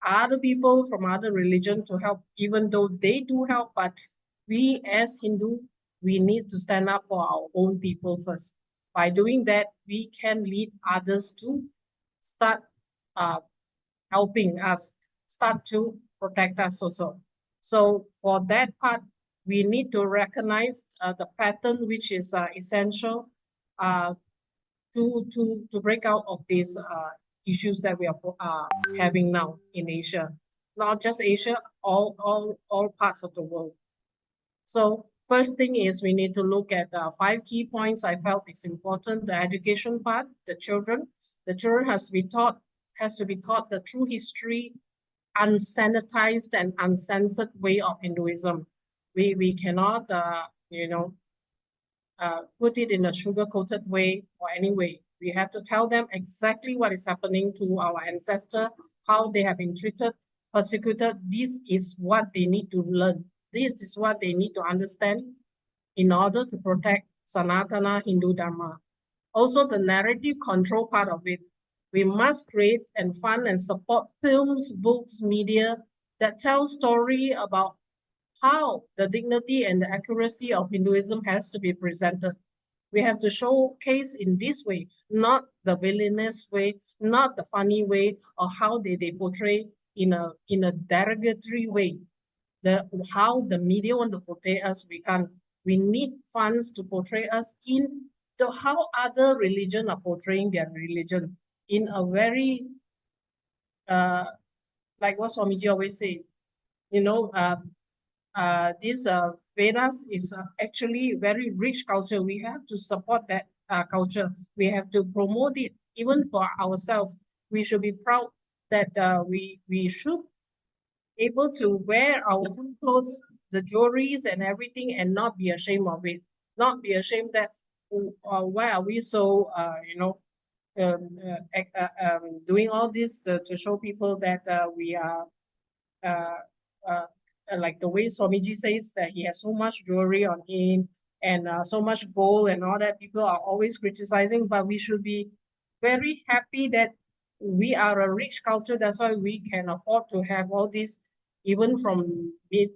other people from other religion to help, even though they do help, but we as Hindu, we need to stand up for our own people first. By doing that, we can lead others to start helping us, start to protect us also. So for that part, we need to recognize the pattern which is essential to break out of these issues that we are having now in Asia. Not just Asia, all parts of the world. So first thing is we need to look at 5 key points I felt is important. The education part, the children has to be taught the true history, unsanitized and uncensored way of Hinduism. We cannot, put it in a sugar-coated way or any way. We have to tell them exactly what is happening to our ancestors, how they have been treated, persecuted. This is what they need to learn. This is what they need to understand in order to protect Sanatana Hindu Dharma. Also, the narrative control part of it. We must create and fund and support films, books, media that tell story about how the dignity and the accuracy of Hinduism has to be presented. We have to showcase in this way, not the villainous way, not the funny way, or how they portray in a derogatory way. How the media want to portray us, we need funds to portray us in how other religion are portraying their religion in a very like what Swamiji always say, this Vedas is actually very rich culture. We have to support that culture. We have to promote it even for ourselves. We should be proud that we should able to wear our own clothes, the jewelries and everything, and not be ashamed of it. Not be ashamed that why are we so doing all this to show people that we are like the way Swamiji says that he has so much jewelry on him and so much gold and all that. People are always criticizing, but we should be very happy that we are a rich culture. That's why we can afford to have all this. Even from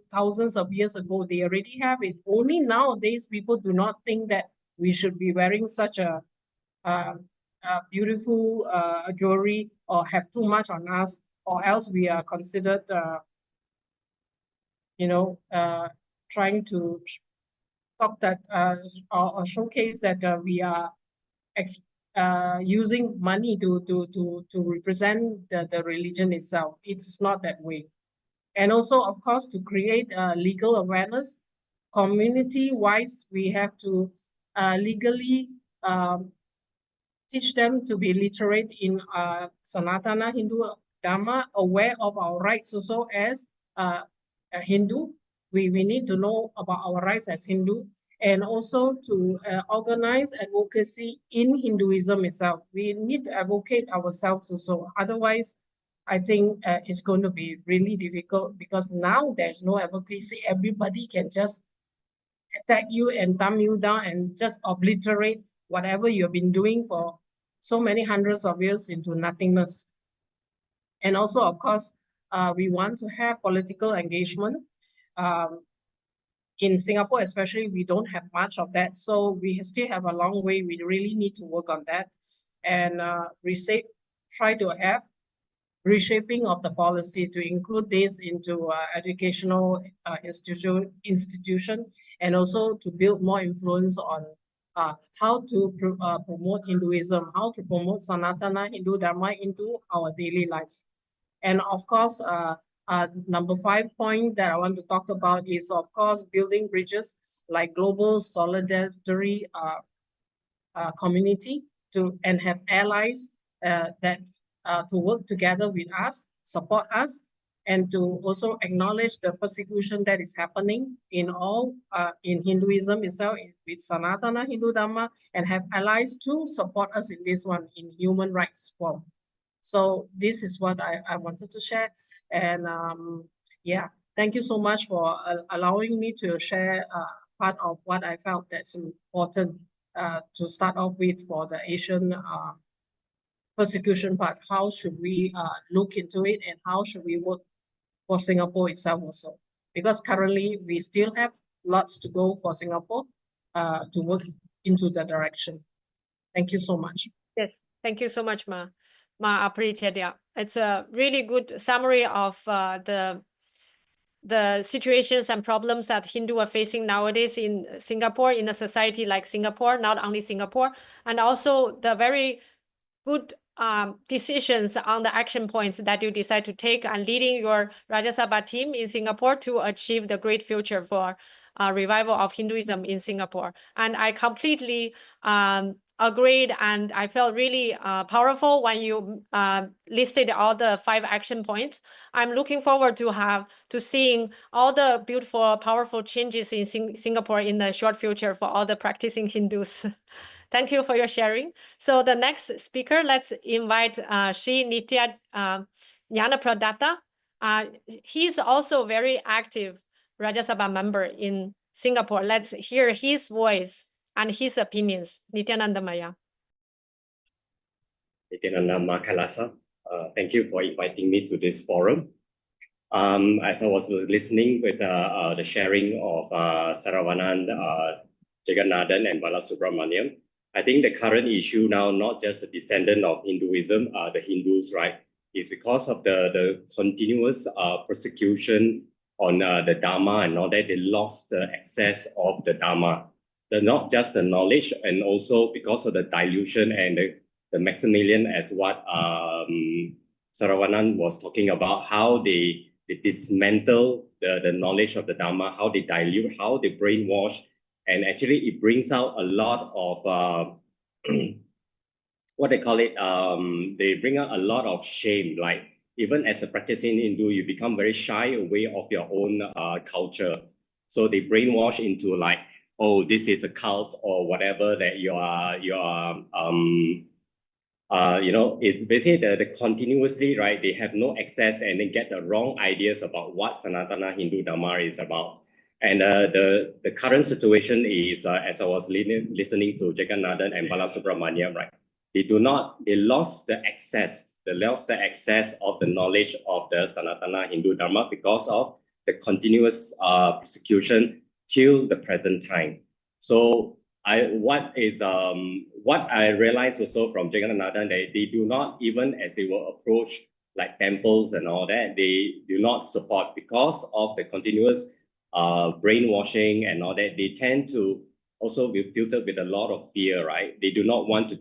thousands of years ago, they already have it. Only nowadays, people do not think that we should be wearing such a beautiful jewelry or have too much on us, or else we are considered trying to talk that or showcase that we are using money to represent the religion itself. It's not that way. And also, of course, to create legal awareness, community-wise, we have to legally teach them to be literate in Sanatana Hindu Dharma, aware of our rights also as a Hindu. We need to know about our rights as Hindu, and also to organize advocacy in Hinduism itself. We need to advocate ourselves also. Otherwise, I think it's going to be really difficult, because now there's no advocacy. Everybody can just attack you and thumb you down and just obliterate whatever you've been doing for so many hundreds of years into nothingness. And also, of course, we want to have political engagement. In Singapore, especially, we don't have much of that. So we still have a long way. We really need to work on that and try to have reshaping of the policy to include this into educational institution, and also to build more influence on how to promote Hinduism, how to promote Sanatana Hindu Dharma into our daily lives. And of course, number 5 point that I want to talk about is, of course, building bridges like global solidarity community and have allies that to work together with us, support us, and to also acknowledge the persecution that is happening in Hinduism itself, with Sanatana Hindu Dharma, and have allies to support us in this one in human rights form. So this is what I wanted to share. And yeah, thank you so much for allowing me to share part of what I felt that's important to start off with for the Asian persecution part, how should we look into it, and how should we work for Singapore itself also? Because currently we still have lots to go for Singapore to work into that direction. Thank you so much. Yes, thank you so much, Ma. Ma appreciate. Yeah, it's a really good summary of the situations and problems that Hindu are facing nowadays in Singapore, in a society like Singapore, not only Singapore, and also the very good decisions on the action points that you decide to take and leading your Rajya Sabha team in Singapore to achieve the great future for revival of Hinduism in Singapore. And I completely agreed, and I felt really powerful when you listed all the 5 action points. I'm looking forward to seeing all the beautiful, powerful changes in Singapore in the short future for all the practicing Hindus. Thank you for your sharing. So the next speaker, let's invite Sri Nithyananda Pradata. He's also very active Rajya Sabha member in Singapore. Let's hear his voice and his opinions. Nithyananda Maya. Nithyananda KAILASA. Thank you for inviting me to this forum. As I was listening with the sharing of Saravanan, Jagannathan, and Balasubramaniam, I think the current issue now, not just the descendant of Hinduism, the Hindus, right, is because of the continuous persecution on the Dharma and all that. They lost the access of the Dharma, not just the knowledge, and also because of the dilution and the Maximilian, as what Saravanan was talking about, how they dismantle the knowledge of the Dharma, how they dilute, how they brainwash. And actually, it brings out a lot of what they call it. They bring out a lot of shame. Like even as a practicing Hindu, you become very shy away of your own culture. So they brainwash into like, oh, this is a cult or whatever that you are. It's basically the continuously, right? They have no access and they get the wrong ideas about what Sanatana Hindu Dharma is about. And the current situation is, as I was listening to Jagannathan and Balasubramaniam, right? They lost the access of the knowledge of the Sanatana Hindu Dharma because of the continuous persecution till the present time. So what I realized also from Jagannathan, that they do not, even as they will approach like temples and all that, they do not support because of the continuous brainwashing and all that. They tend to also be filtered with a lot of fear, right? They do not want to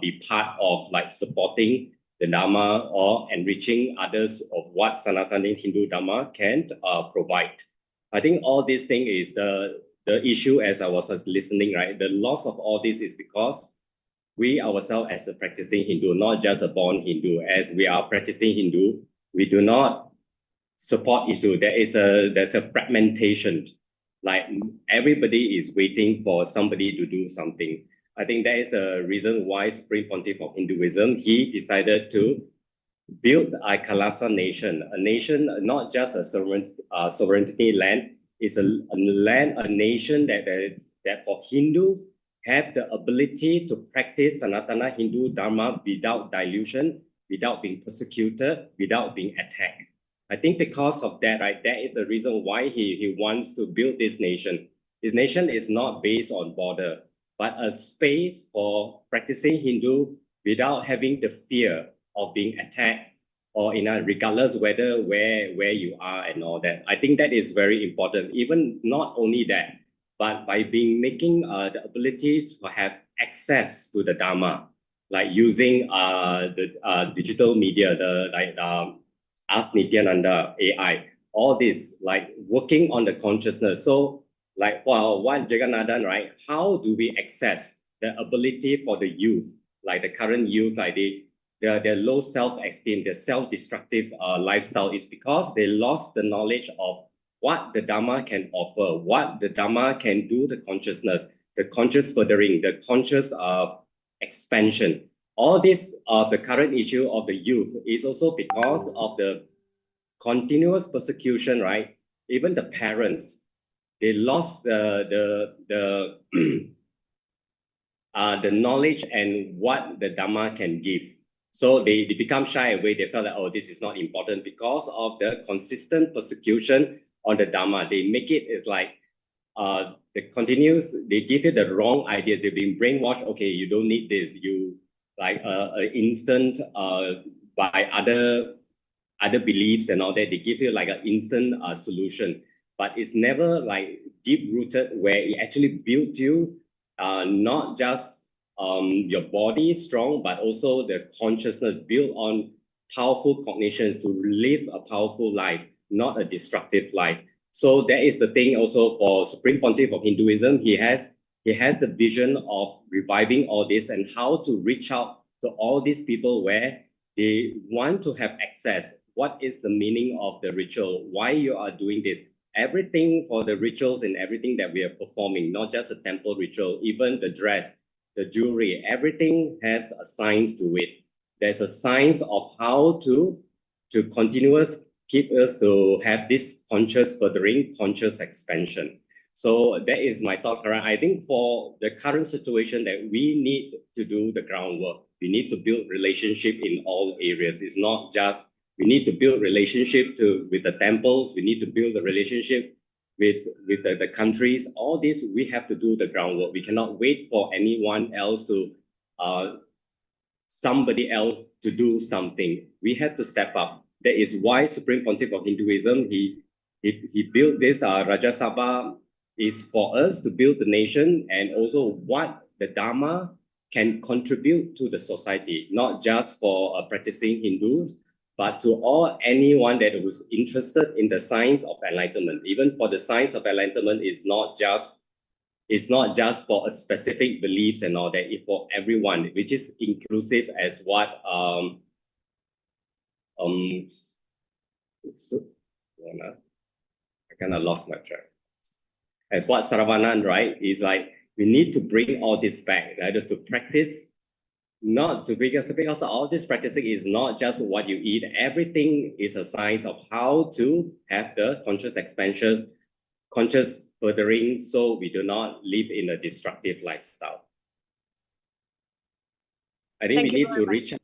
be part of like supporting the Dharma or enriching others of what Sanatana Hindu Dharma can provide. I think all this thing is the issue as I was listening, right? The loss of all this is because we ourselves as a practicing Hindu, not just a born Hindu, as we are practicing Hindu, we do not support each other. There's a fragmentation. Like everybody is waiting for somebody to do something. I think that is the reason why Supreme Pontiff of Hinduism, he decided to build a KAILASA nation, a nation, not just a sovereignty land. It's a nation that for Hindu have the ability to practice Sanatana Hindu Dharma without dilution, without being persecuted, without being attacked. I think because of that, right, that is the reason why he wants to build this nation. His nation is not based on border, but a space for practicing Hindu without having the fear of being attacked or regardless where you are and all that. I think that is very important. Even not only that, but by making the ability to have access to the Dharma, like using the digital media, Ask Nithyananda, AI, all this, like working on the consciousness. So like for what Jagannathan, right, how do we access the ability for the youth, like the current youth, like their low self-esteem, their self-destructive lifestyle is because they lost the knowledge of what the Dharma can offer, what the Dharma can do, the consciousness, the conscious furthering, the conscious expansion. All this, the current issue of the youth is also because of the continuous persecution, right? Even the parents, they lost the knowledge and what the Dharma can give. So they become shy away. They felt like, oh, this is not important because of the consistent persecution on the Dharma. They make it like they give you the wrong ideas. They've been brainwashed. Okay, you don't need this. You like instant by other beliefs and all that. They give you like an instant solution, but it's never like deep rooted where it actually built you, not just your body strong, but also the consciousness built on powerful cognitions to live a powerful life, not a destructive life. So that is the thing also for Supreme Pontiff of Hinduism. He has the vision of reviving all this and how to reach out to all these people where they want to have access. What is the meaning of the ritual? Why you are doing this? Everything for the rituals and everything that we are performing, not just a temple ritual, even the dress, the jewelry, everything has a science to it. There's a science of how to continuous keep us to have this conscious furthering, conscious expansion. So that is my thought, Karan. I think for the current situation that we need to do the groundwork. We need to build relationship in all areas. It's not just, we need to build relationship with the temples. We need to build a relationship with the countries. All this, we have to do the groundwork. We cannot wait for anyone else to, somebody else to do something. We have to step up. That is why Supreme Pontiff of Hinduism, he built this Rajya Sabha is for us to build the nation and also what the Dharma can contribute to the society, not just for practicing Hindus, but to anyone that was interested in the science of enlightenment. Even for the science of enlightenment, it's not just for a specific beliefs and all that, it's for everyone, which is inclusive as what I kind of lost my track. As what Saravanan, right, is like, we need to bring all this back, either to practice, not to because all this practicing is not just what you eat. Everything is a science of how to have the conscious expansion, conscious furthering, so we do not live in a destructive lifestyle. I think we need to reach out.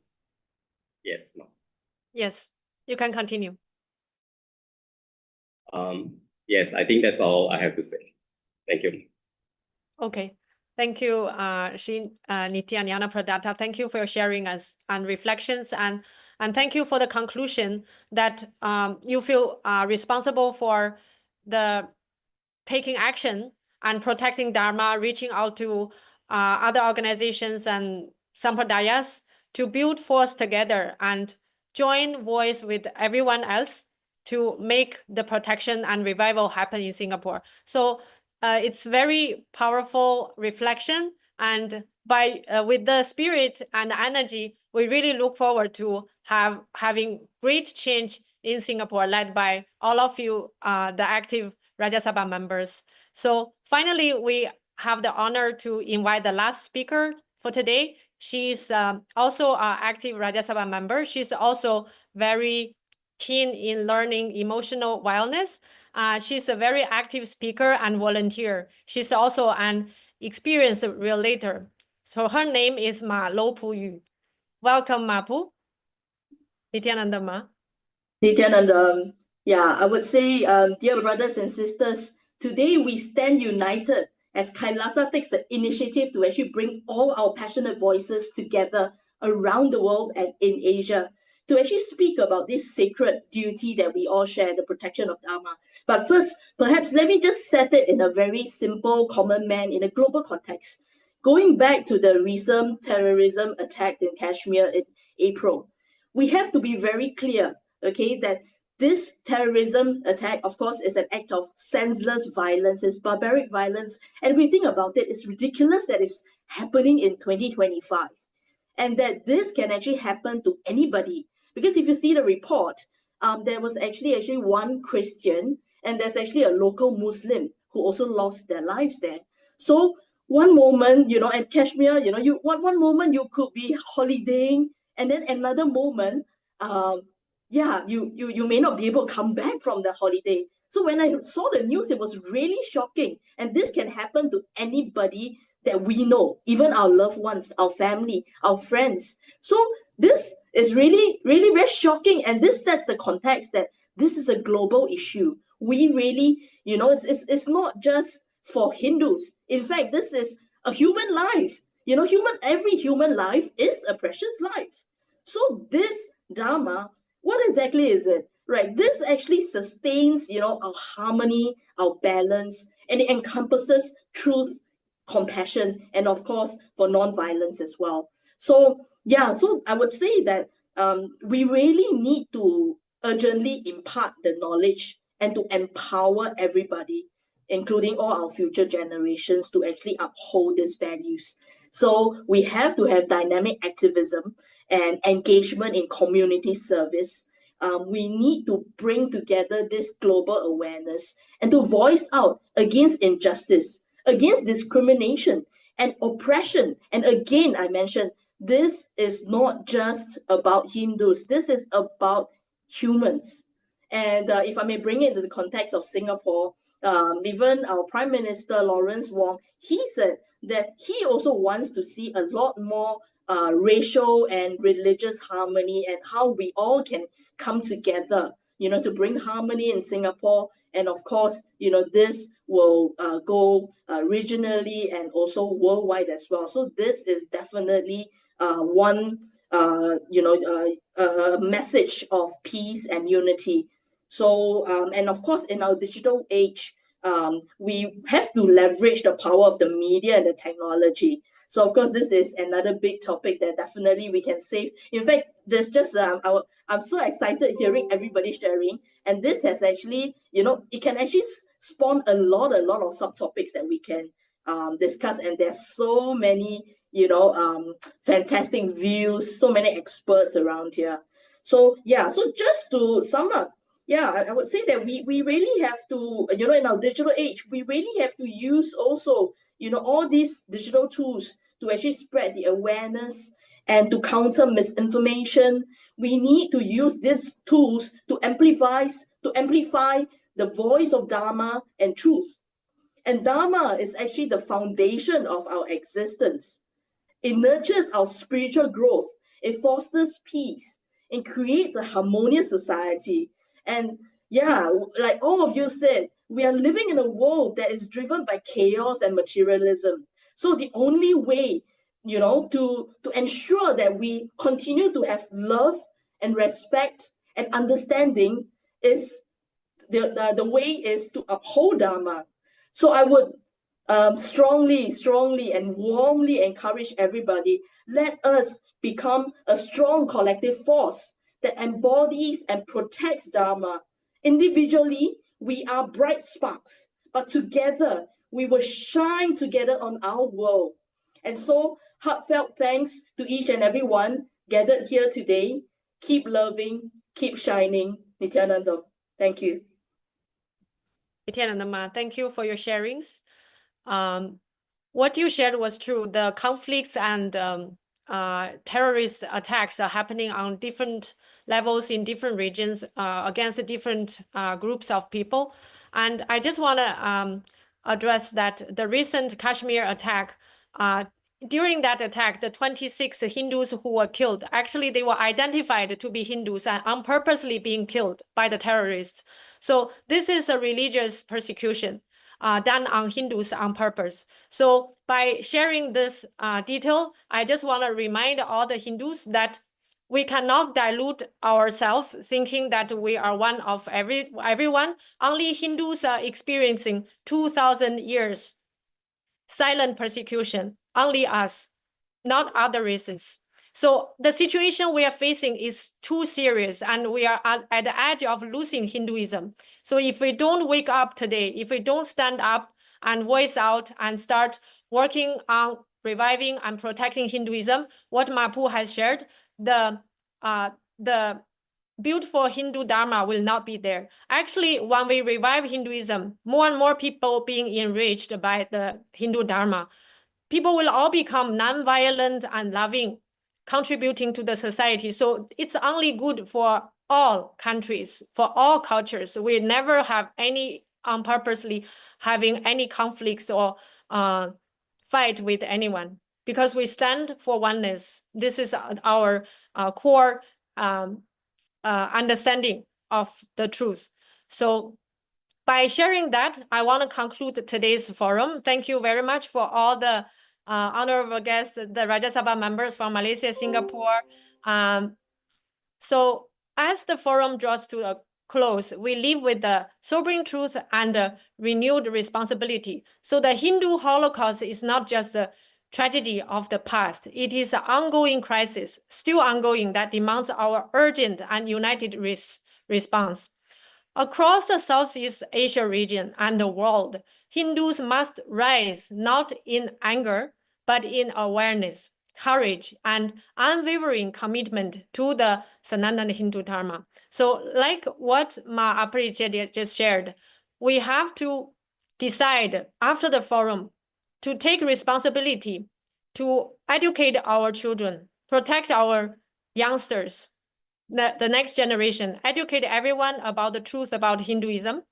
Yes, no. Yes, you can continue. Yes, I think that's all I have to say. Thank you. Okay. Thank you, Nithyananda Pradata. Thank you for your sharing us and reflections, and thank you for the conclusion that you feel responsible for the taking action and protecting Dharma, reaching out to other organizations and sampradayas to build force together and join voice with everyone else to make the protection and revival happen in Singapore. So it's very powerful reflection, and with the spirit and energy, we really look forward to having great change in Singapore, led by all of you, the active Rajya Sabha members. So finally, we have the honor to invite the last speaker for today. She's also an active Rajya Sabha member. She's also very keen in learning emotional wellness. She's a very active speaker and volunteer. She's also an experienced relator. So her name is Ma Lo Pu Yu. Welcome, Ma Pu. Nithyananda Ma. Nithyananda, yeah, I would say, dear brothers and sisters, today we stand united as KAILASA takes the initiative to actually bring all our passionate voices together around the world and in Asia to actually speak about this sacred duty that we all share, the protection of Dharma. But first, perhaps let me just set it in a very simple common man in a global context. Going back to the recent terrorism attack in Kashmir in April, we have to be very clear, okay, that this terrorism attack, of course, is an act of senseless violence, it's barbaric violence, and if we think about it, it's ridiculous that it's happening in 2025. And that this can actually happen to anybody. Because if you see the report, there was actually one Christian, and there's actually a local Muslim who also lost their lives there. So one moment, at Kashmir, one moment you could be holidaying, and then another moment, you may not be able to come back from the holiday. So when I saw the news, it was really shocking. And this can happen to anybody that we know, even our loved ones, our family, our friends. So This is really, really very shocking. And this sets the context that this is a global issue. We really, you know, it's not just for Hindus. In fact, this is a human life. You know, every human life is a precious life. So this Dharma, what exactly is it? Right, this actually sustains, you know, our harmony, our balance, and it encompasses truth, compassion, and of course, for non-violence as well. So yeah, so I would say that we really need to urgently impart the knowledge and to empower everybody, including all our future generations, to actually uphold these values. So we have to have dynamic activism and engagement in community service. We need to bring together this global awareness and to voice out against injustice, against discrimination and oppression. And again, I mentioned, this is not just about Hindus, this is about humans. And if I may bring it into the context of Singapore, even our Prime Minister Lawrence Wong, he said that he also wants to see a lot more racial and religious harmony, and how we all can come together, you know, to bring harmony in Singapore. And of course, you know, this will go regionally and also worldwide as well. So this is definitely one, message of peace and unity. So, and of course, in our digital age, we have to leverage the power of the media and the technology. So of course, this is another big topic that definitely we can save. In fact, there's just I'm so excited hearing everybody sharing, and this has actually, you know, it can actually spawn a lot of subtopics that we can discuss. And there's so many, you know, fantastic views, so many experts around here. So yeah, so just to sum up, yeah, I would say that we really have to, you know, in our digital age, we really have to use also, you know, all these digital tools to actually spread the awareness and to counter misinformation. We need to use these tools to amplify the voice of Dharma and truth. And Dharma is actually the foundation of our existence. It nurtures our spiritual growth. It fosters peace. It creates a harmonious society. And yeah, like all of you said, we are living in a world that is driven by chaos and materialism. So the only way, you know, to ensure that we continue to have love and respect and understanding is the way is to uphold Dharma. So I would strongly and warmly encourage everybody, let us become a strong collective force that embodies and protects Dharma. Individually, we are bright sparks, but together we will shine together on our world. And so heartfelt thanks to each and every one gathered here today. Keep loving, keep shining. Nithyananda. Thank you. Nithyananda, thank you for your sharings. What you shared was true. The conflicts and terrorist attacks are happening on different levels in different regions against different groups of people. And I just want to address that the recent Kashmir attack, during that attack, the 26 Hindus who were killed, actually they were identified to be Hindus and unpurposely being killed by the terrorists. So this is a religious persecution done on Hindus on purpose. So by sharing this detail, I just want to remind all the Hindus that we cannot dilute ourselves thinking that we are one of everyone. Only Hindus are experiencing 2,000 years silent persecution, only us, not other races. So the situation we are facing is too serious, and we are at the edge of losing Hinduism. So if we don't wake up today, if we don't stand up and voice out and start working on reviving and protecting Hinduism, what Mapu has shared, the beautiful Hindu Dharma will not be there. Actually, when we revive Hinduism, more and more people being enriched by the Hindu Dharma, people will all become non-violent and loving, contributing to the society. So it's only good for all countries, for all cultures. We never have any purposely having any conflicts or fight with anyone. because we stand for oneness. This is our core understanding of the truth. So by sharing that, I want to conclude today's forum. Thank you very much for all the honorable guests, the Rajya Sabha members from Malaysia, Singapore. So as the forum draws to a close, we live with the sobering truth and renewed responsibility. So the Hindu Holocaust is not just a tragedy of the past. It is an ongoing crisis, still ongoing, that demands our urgent and united response. Across the Southeast Asia region and the world, Hindus must rise not in anger, but in awareness, courage, and unwavering commitment to the Sanatana Hindu Dharma. So like what Ma Aparicya just shared, we have to decide after the forum to take responsibility to educate our children, protect our youngsters, the next generation, educate everyone about the truth about Hinduism,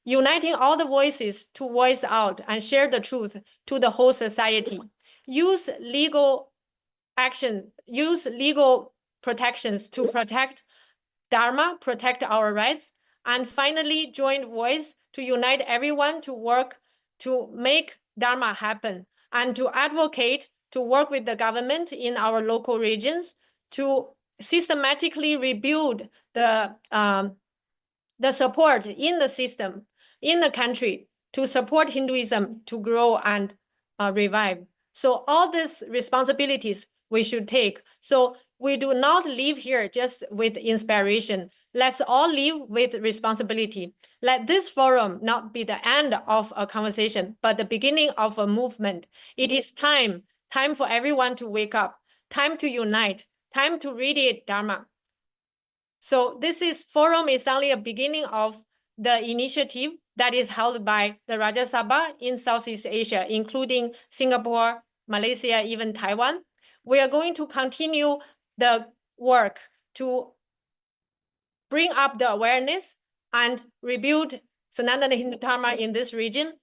uniting all the voices to voice out and share the truth to the whole society. Use legal action, use legal protections to protect Dharma, protect our rights, and finally join voice to unite everyone to work to make Dharma happen and to advocate, to work with the government in our local regions to systematically rebuild the support in the system, in the country, to support Hinduism to grow and revive. So all these responsibilities we should take. So we do not live here just with inspiration. Let's all live with responsibility. Let this forum not be the end of a conversation, but the beginning of a movement. It is time for everyone to wake up, time to unite, time to radiate Dharma. So this forum is only a beginning of the initiative that is held by the Rajya Sabha in Southeast Asia, including Singapore, Malaysia, even Taiwan. We are going to continue the work to bring up the awareness and rebuild Sanatana Hindu Dharma in this region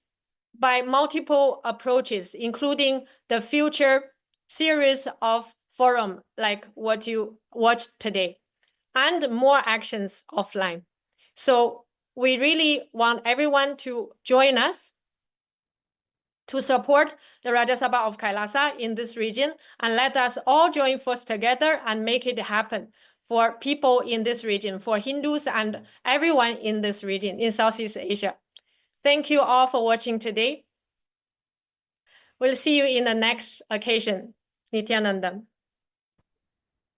by multiple approaches, including the future series of forum like what you watched today, and more actions offline. So we really want everyone to join us to support the Rajya Sabha of KAILASA in this region, and let us all join force together and make it happen for people in this region, for Hindus and everyone in this region, in Southeast Asia. Thank you all for watching today. We'll see you in the next occasion. Nithyananda.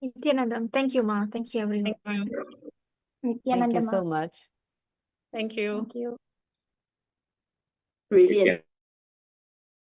Nithyananda. Thank you, Ma. Thank you, everyone. Thank you. Nithyananda Thank you Ma. so much. Thank you. Thank you. Brilliant.